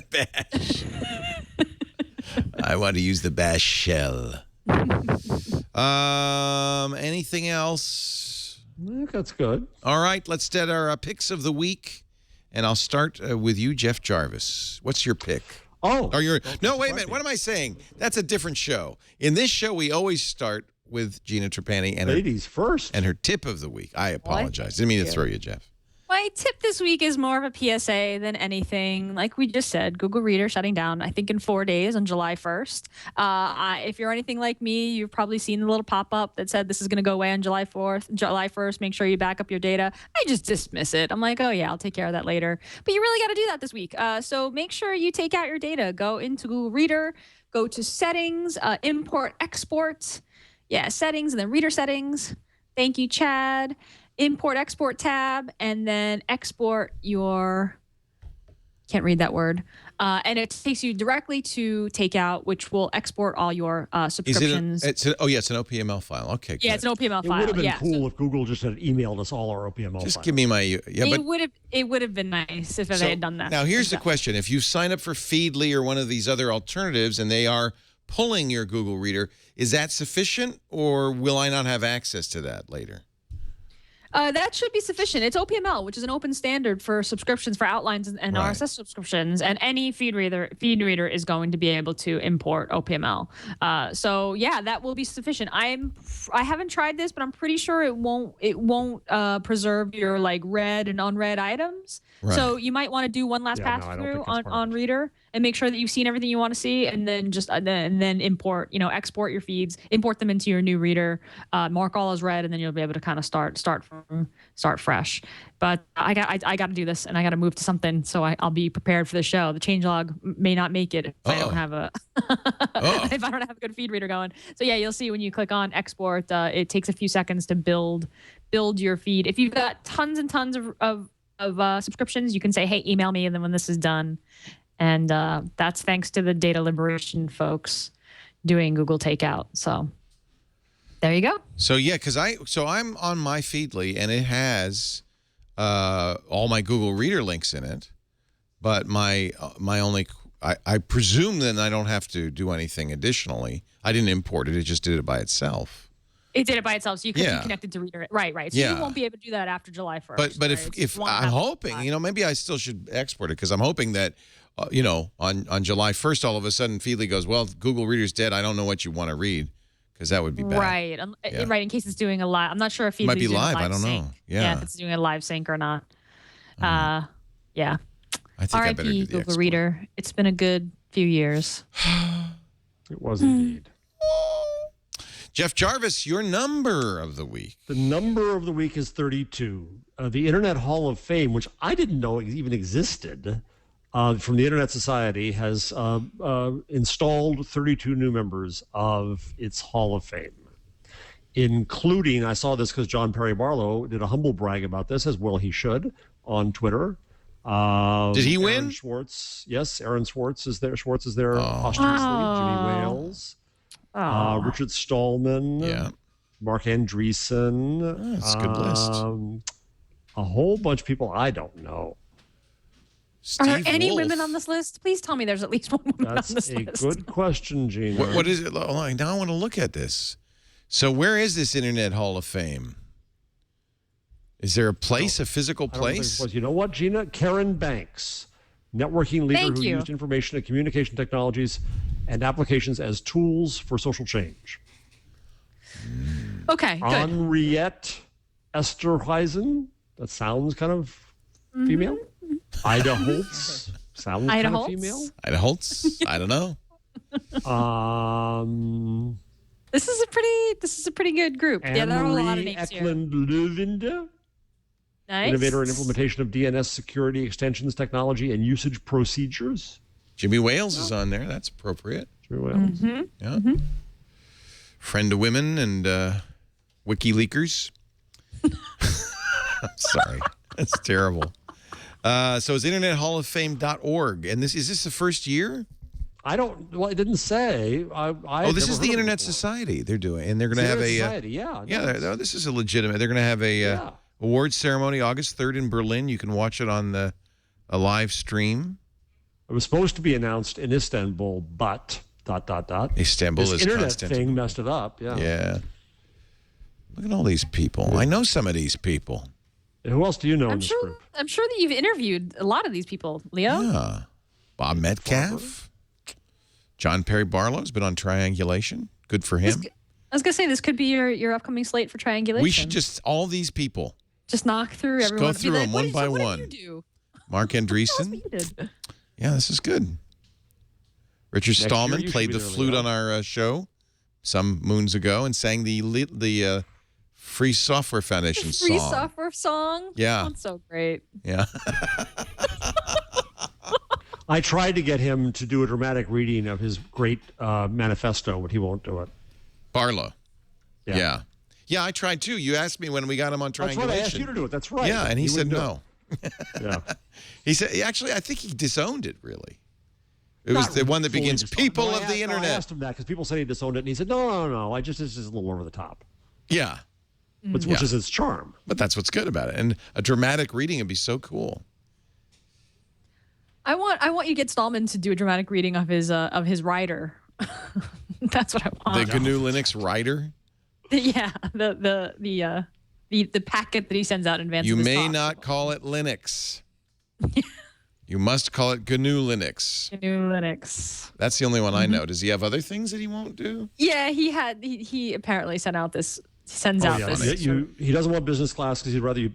Bash. I want to use the bash shell. Anything else? I think that's good. All right, let's get our picks of the week. And I'll start with you, Jeff Jarvis. What's your pick? Oh. No, wait a minute. What am I saying? That's a different show. In this show, we always start with Gina Trapani and ladies first. And her tip of the week. I apologize. Didn't mean to throw you, Jeff. My tip this week is more of a PSA than anything. Like we just said, Google Reader shutting down, I think, in 4 days on July 1st. If you're anything like me, you've probably seen the little pop-up that said this is going to go away on July 1st. Make sure you back up your data. I just dismiss it. I'm like, oh, yeah, I'll take care of that later. But you really got to do that this week. So make sure you take out your data. Go into Google Reader, go to Settings, Import, Export. Yeah, Settings, and then Reader Settings. Thank you, Chad. Import Export tab, and then export your, can't read that word, and it takes you directly to Takeout, which will export all your subscriptions. It's an OPML file. Okay, good. Yeah, it's an OPML file. It would have been cool if Google just had emailed us all our OPML files. Just give me my it would have been nice if they had done that. Now here's the question: if you sign up for Feedly or one of these other alternatives, and they are pulling your Google Reader, is that sufficient, or will I not have access to that later? That should be sufficient. It's OPML, which is an open standard for subscriptions for outlines and RSS subscriptions, and any feed reader is going to be able to import OPML. So yeah, that will be sufficient. I haven't tried this, but I'm pretty sure it won't preserve your like read and unread items. Right. So you might want to do one last pass through on Reader and make sure that you've seen everything you want to see, and then just then import, export your feeds, import them into your new reader, mark all as read, and then you'll be able to kind of start fresh. But I got to do this, and I got to move to something, so I'll be prepared for the show. The changelog may not make it if I don't have a if I don't have a good feed reader going. So yeah, you'll see when you click on export, it takes a few seconds to build your feed. If you've got tons and tons of subscriptions, you can say, hey, email me, and then when this is done. And that's thanks to the data liberation folks doing Google Takeout. So there you go. So yeah, because I'm on my Feedly, and it has all my Google Reader links in it, but my only I presume then I don't have to do anything additionally. I didn't import it; it just did it by itself. It did it by itself, so you could be connected to Reader. Right. So you won't be able to do that after July 1st. But if I'm hoping, maybe I still should export it, because I'm hoping that, on July 1st, all of a sudden Feedly goes, well, Google Reader's dead. I don't know what you want to read, because that would be bad. Right. Right. In case it's doing a live. I'm not sure if Feedly's might be doing live. A live I don't sync. know. Yeah. If it's doing a live sync or not. Yeah. I think I better do the Google export. Reader. It's been a good few years. It was indeed. Jeff Jarvis, your number of the week. The number of the week is 32. The Internet Hall of Fame, which I didn't know even existed, from the Internet Society, has installed 32 new members of its Hall of Fame, including, I saw this because John Perry Barlow did a humble brag about this, as well he should, on Twitter. Did he win? Aaron Schwartz. Yes, Aaron Schwartz is there. Schwartz is there posthumously. Jimmy Wales. Richard Stallman, Mark Andreessen. That's a good list. A whole bunch of people I don't know. Are there any women on this list? Please tell me there's at least one woman on this list. That's a good question, Gina. What is it? Now I want to look at this. So where is this Internet Hall of Fame? Is there a place, a physical I don't think place? it was. You know what, Gina? Karen Banks, networking leader Thank who you. used information and communication technologies and applications as tools for social change. Okay, good. Henriette Esterhuizen. That sounds kind of female. Ida Holtz. Sounds Ida kind Holtz? of female. Ida Holtz? I don't know. This is a pretty good group. Yeah, there are a lot of Anne-Marie names here. Eklund-Lövinde, Nice. innovator and implementation of DNS security extensions technology and usage procedures. Jimmy Wales is on there. That's appropriate. Well, Yeah. Friend of women and WikiLeakers. I'm sorry. That's terrible. So it's InternetHallOfFame.org. And is this the first year? Well, it didn't say. This is the Internet Society they're doing. And they're going to have a... Society, yeah. yeah, nice. this is a legitimate... They're going to have a awards ceremony August 3rd in Berlin. You can watch it on a live stream. It was supposed to be announced in Istanbul, but ... Istanbul This is internet constant. thing messed it up. Yeah. Yeah. Look at all these people. I know some of these people. Who else do you know in this group? I'm sure that you've interviewed a lot of these people, Leo. Yeah. Bob Metcalf. John Perry Barlow's been on Triangulation. Good for him. I was gonna say this could be your upcoming slate for Triangulation. We should all these people. just knock through Just everyone. go through them one by one. What did you do? Mark Andreessen. You did. Yeah, this is good. Richard year Stallman you should played be the there, flute Leo. on our show some moons ago and sang the Free Software Foundation Free song. software song. Yeah. That's so great. Yeah. I tried to get him to do a dramatic reading of his great manifesto, but he won't do it. Barlow. Yeah. Yeah, I tried too. You asked me when we got him on That's Triangulation. right. I asked you to do it. That's right. Yeah, and he said wouldn't do no. it. Yeah. He said, actually, I think he disowned it, really. It was the one that Fully begins, disowned. people No, of the I internet. asked him that because people said he disowned it, and he said, no. This is a little over the top, Yeah, which Yeah. is its charm. but that's what's good about it. And a dramatic reading would be so cool. I want you to get Stallman to do a dramatic reading of his rider. That's what I want. The GNU Linux writer. Yeah, the packet that he sends out in advance. You of his may talk. not call it Linux. You must call it GNU Linux. GNU Linux. That's the only one I know. Does he have other things that he won't do? Yeah, he apparently sends out this. He doesn't want business class because he'd rather you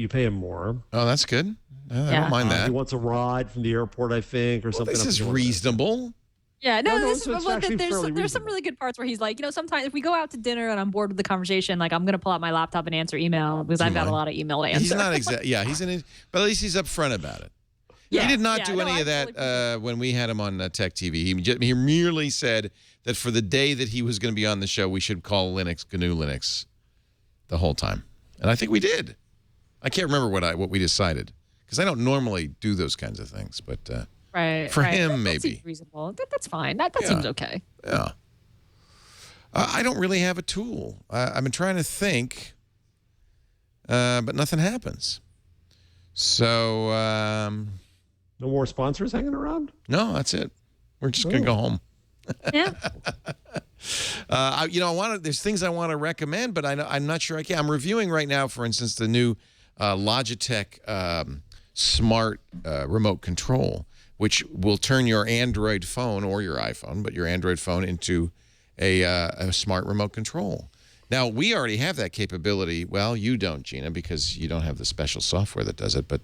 pay him more. Oh, that's good. I Yeah. don't mind He that. wants a ride from the airport, I think, or Well, something. this up is to the- reasonable. Yeah, no, No, this, it's well, actually fairly there's some reasonable. really good parts where he's like, sometimes if we go out to dinner and I'm bored with the conversation, like I'm gonna pull out my laptop and answer email because I've got a lot of email to answer. He's not exact. Yeah, he's in it, but at least he's upfront about it. Yeah, he did not yeah, do no, any I of totally that when we had him on Tech TV. He merely said that for the day that he was going to be on the show, we should call Linux GNU Linux the whole time, and I think we did. I can't remember what we decided because I don't normally do those kinds of things, but right for right. him, That maybe. seems reasonable. That's fine. That Yeah. seems okay. Yeah. I don't really have a tool. I've been trying to think, but nothing happens. So, No more sponsors hanging around? no, that's it. We're just going to go home. Yeah. There's things I want to recommend, but I'm not sure I can. I'm reviewing right now, for instance, the new Logitech smart remote control, which will turn your Android phone or your iPhone, but your Android phone into a smart remote control. Now, we already have that capability. Well, you don't, Gina, because you don't have the special software that does it, but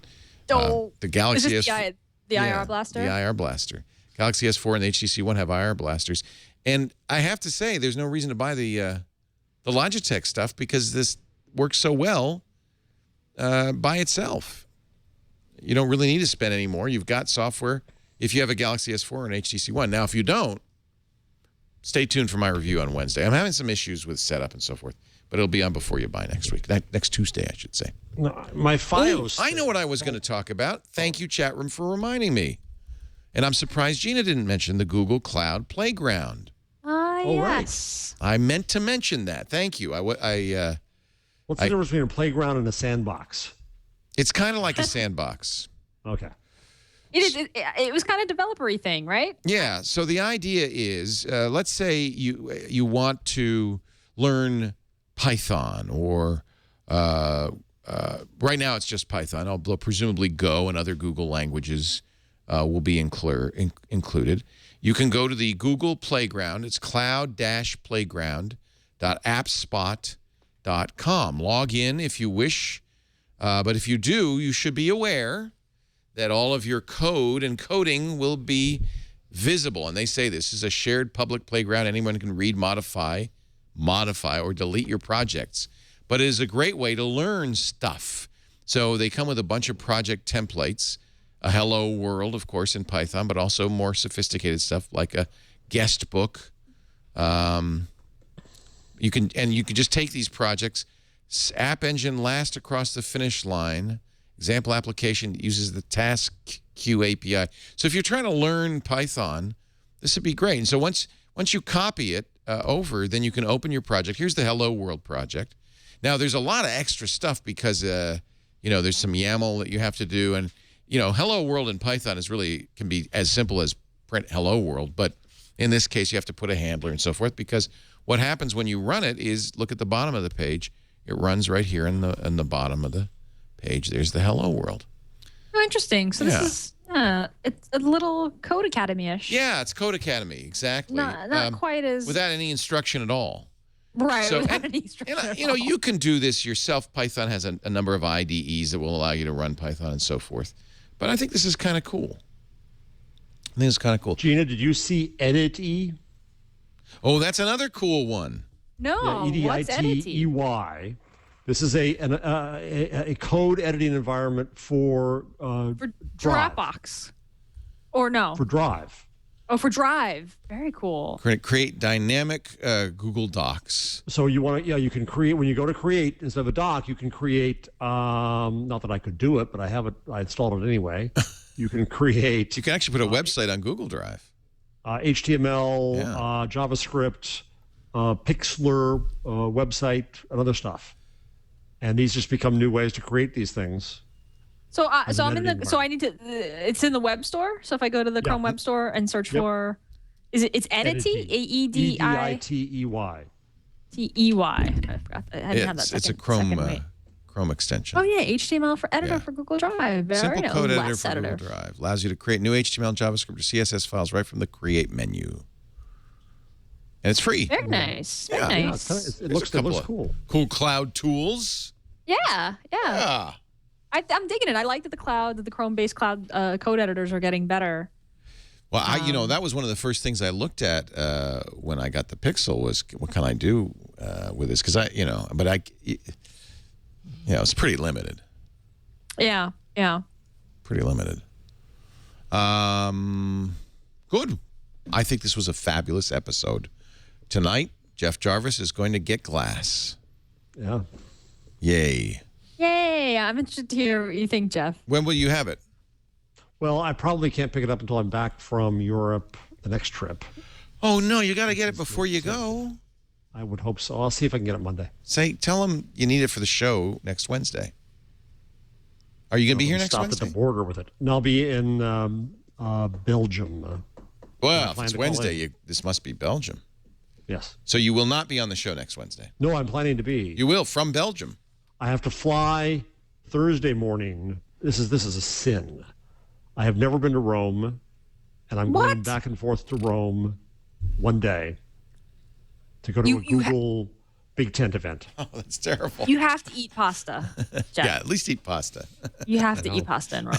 the Galaxy Is this the yeah, IR blaster? The IR blaster. Galaxy S4 and the HTC One have IR blasters. And I have to say, there's no reason to buy the Logitech stuff because this works so well by itself. You don't really need to spend any more. You've got software if you have a Galaxy S4 and HTC One. Now, if you don't, stay tuned for my review on Wednesday. I'm having some issues with setup and so forth, but it'll be on before you buy next week. Next Tuesday, I should say. No, my FiOS. I know what I was going to talk about. Thank you, chat room, for reminding me. And I'm surprised Gina didn't mention the Google Cloud Playground. Yes. I meant to mention that. Thank you. What's the difference between a playground and a sandbox? It's kind of like a sandbox. Okay. It was kind of developer-y thing, right? Yeah. So the idea is, let's say you want to learn Python or right now it's just Python, although presumably Go and other Google languages will be included. You can go to the Google Playground. It's cloud-playground.appspot.com. Log in if you wish, but if you do, you should be aware that all of your code and coding will be visible. And they say this is a shared public playground. Anyone can read, modify, or delete your projects. But it is a great way to learn stuff. So they come with a bunch of project templates, a hello world, of course, in Python, but also more sophisticated stuff like a guest book. You can just take these projects. App Engine last across the finish line. Example application uses the task queue API. So if you're trying to learn Python, this would be great. And so once you copy it over, then you can open your project. Here's the Hello World project. Now there's a lot of extra stuff because there's some YAML that you have to do, and Hello World in Python can be as simple as print Hello World, but in this case you have to put a handler and so forth, because what happens when you run it is, look at the bottom of the page. It runs right here in the bottom of the page. There's the Hello World. Oh, interesting. So this is it's a little Code Academy-ish. Yeah, it's Code Academy, exactly. Not quite as without any instruction at all. Right. So, without any instruction at all. you can do this yourself. Python has a number of IDEs that will allow you to run Python and so forth. But I think this is kind of cool. I think it's kind of cool. Gina, did you see Edit-E? Oh, that's another cool one. No, yeah, what's Edit-E? EDITEY. This is a code editing environment for Dropbox. Or no? For Drive. Oh, for Drive. Very cool. Create dynamic Google Docs. So you you can create, when you go to create, instead of a doc, you can create, not that I could do it, but I installed it anyway. You can create. You can actually put a website on Google Drive. HTML, JavaScript, Pixlr website, and other stuff. And these just become new ways to create these things. So I'm in the. So I need to. It's in the web store. So if I go to the Chrome Web Store and search for, it's Editey? AEDITEY. TEY. I forgot. I hadn't had that. It's a Chrome extension. Oh yeah, HTML for editor for Google Drive. Very Simple nice. code editor for Google Drive allows you to create new HTML, JavaScript, or CSS files right from the Create menu. And it's free. Very nice. Very nice. It looks cool. Cool cloud tools. Yeah. I'm digging it. I like that the Chrome-based cloud code editors are getting better. Well, that was one of the first things I looked at when I got the Pixel was what can I do with this? Because it's pretty limited. Yeah. Pretty limited. Good. I think this was a fabulous episode. Tonight, Jeff Jarvis is going to get glass. Yeah. Yay. I'm interested to hear what you think, Jeff. When will you have it? Well, I probably can't pick it up until I'm back from Europe the next trip. Oh, no, you got to get it before you go. I would hope so. I'll see if I can get it Monday. Tell them you need it for the show next Wednesday. Are you going to be here next Wednesday? Stop at the border with it. No, I'll be in Belgium. Well, if it's Wednesday, this must be Belgium. Yes. So you will not be on the show next Wednesday? No, I'm planning to be. You will, from Belgium. I have to fly Thursday morning. This is a sin. I have never been to Rome, and I'm going back and forth to Rome one day to go to a Google Big Tent event. Oh, that's terrible. You have to eat pasta, Jeff. Yeah, at least eat pasta. You have to eat pasta in Rome.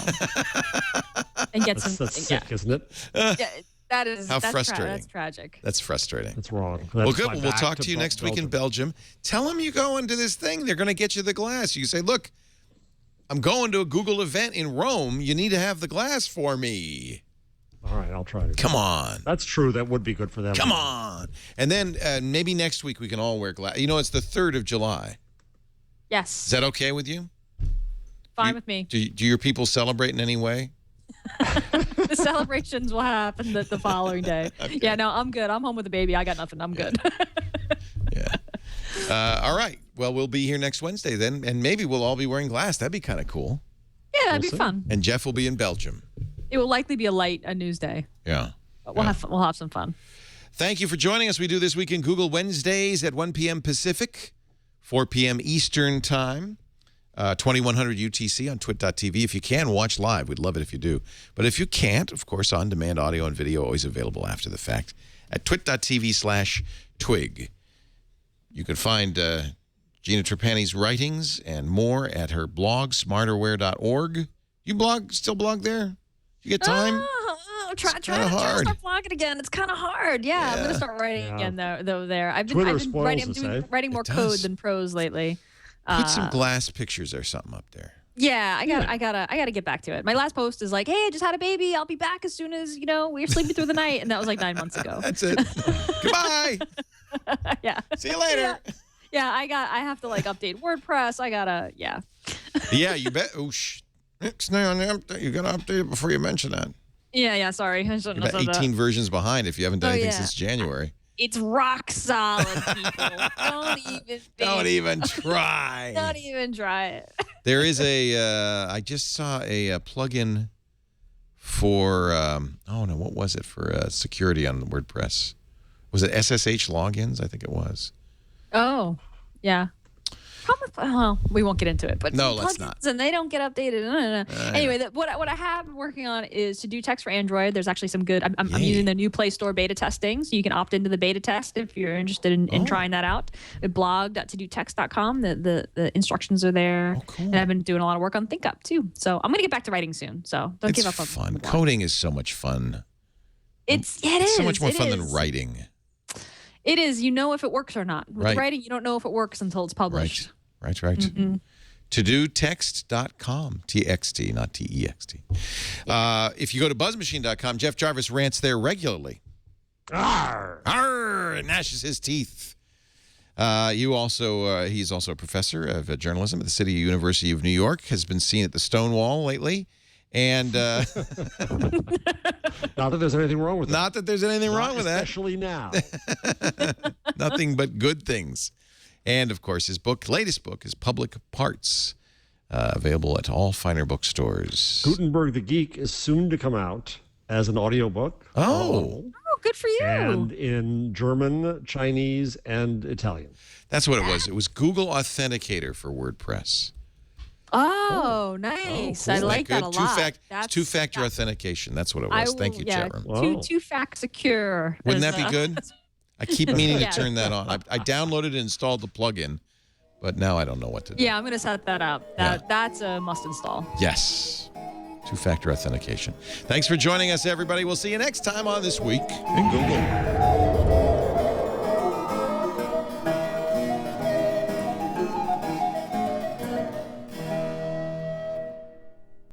And get some. That's sick, isn't it? Yeah, that's frustrating. That's tragic. That's frustrating. That's wrong. Well, good. We'll talk to you next week in Belgium. Tell them you go into this thing. They're going to get you the glass. You say, look, I'm going to a Google event in Rome. You need to have the glass for me. All right, I'll try to. Come on. That's true. That would be good for them. Come on. And then maybe next week we can all wear glass. It's the 3rd of July. Yes. Is that okay with you? Fine with me. Do your people celebrate in any way? The celebrations will happen the following day. Okay. Yeah, no, I'm good. I'm home with the baby. I got nothing. I'm good. Yeah. All right. Well, we'll be here next Wednesday then, and maybe we'll all be wearing glass. That'd be kind of cool. Yeah, that'd be fun. And Jeff will be in Belgium. It will likely be a news day. Yeah. But we'll have some fun. Thank you for joining us. We do This Week in Google Wednesdays at 1 p.m. Pacific, 4 p.m. Eastern Time. 2100 UTC on twit.tv. If you can, watch live. We'd love it if you do. But if you can't, of course, on-demand audio and video always available after the fact at twit.tv/twig. You can find Gina Trapani's writings and more at her blog, smarterware.org. You still blog there? You get time? Try to start blogging again. It's kind of hard. Yeah, I'm gonna start writing again though. There, I've been writing more code than prose lately. Put some glass pictures or something up there. Yeah, I gotta get back to it. My last post is like, hey, I just had a baby. I'll be back as soon as we're sleeping through the night, and that was like 9 months ago. That's it. Goodbye. Yeah. See you later. Yeah, I have to like update WordPress. Yeah, you bet. Oh, stay on the update. You gotta update it before you mention that. Yeah. Sorry, I shouldn't have said that. 18 versions behind if you haven't done anything since January. It's rock solid, people. Don't even try. Don't even try it. There is I just saw a plugin for, what was it? For security on WordPress. Was it SSH logins? I think it was. Oh, yeah. Well, we won't get into it, but no, let's not. And they don't get updated. Anyway, what I have been working on is to do text for Android. There's actually some good. I'm using the new Play Store beta testing, so you can opt into the beta test if you're interested in trying that out. At blog.todotext.com, the instructions are there. Oh, cool. And I've been doing a lot of work on ThinkUp too. So I'm gonna get back to writing soon. So don't give up on fun. Coding is so much fun. It is so much more fun than writing. It is. You know if it works or not. With writing, you don't know if it works until it's published. Right. Mm-hmm. Todotext.com. TXT, not TEXT. If you go to buzzmachine.com, Jeff Jarvis rants there regularly. Arr! Arr! And gnashes his teeth. He's also a professor of journalism at the City University of New York, has been seen at the Stonewall lately. And not that there's anything wrong with that. Not that there's anything wrong with that. Especially now. Nothing but good things. And, of course, his latest book is Public Parts, available at all finer bookstores. Gutenberg the Geek is soon to come out as an audiobook. Oh, good for you. And in German, Chinese, and Italian. That's what it was. It was Google Authenticator for WordPress. Oh, nice. Oh, cool. I like that a lot. Two-factor authentication. That's what it was. Thank you, chat room. Two-fact secure. Wouldn't that be good? I keep meaning to turn that on. I downloaded and installed the plugin, but now I don't know what to do. Yeah, I'm going to set that up. That's a must install. Yes. Two-factor authentication. Thanks for joining us, everybody. We'll see you next time on This Week in Google.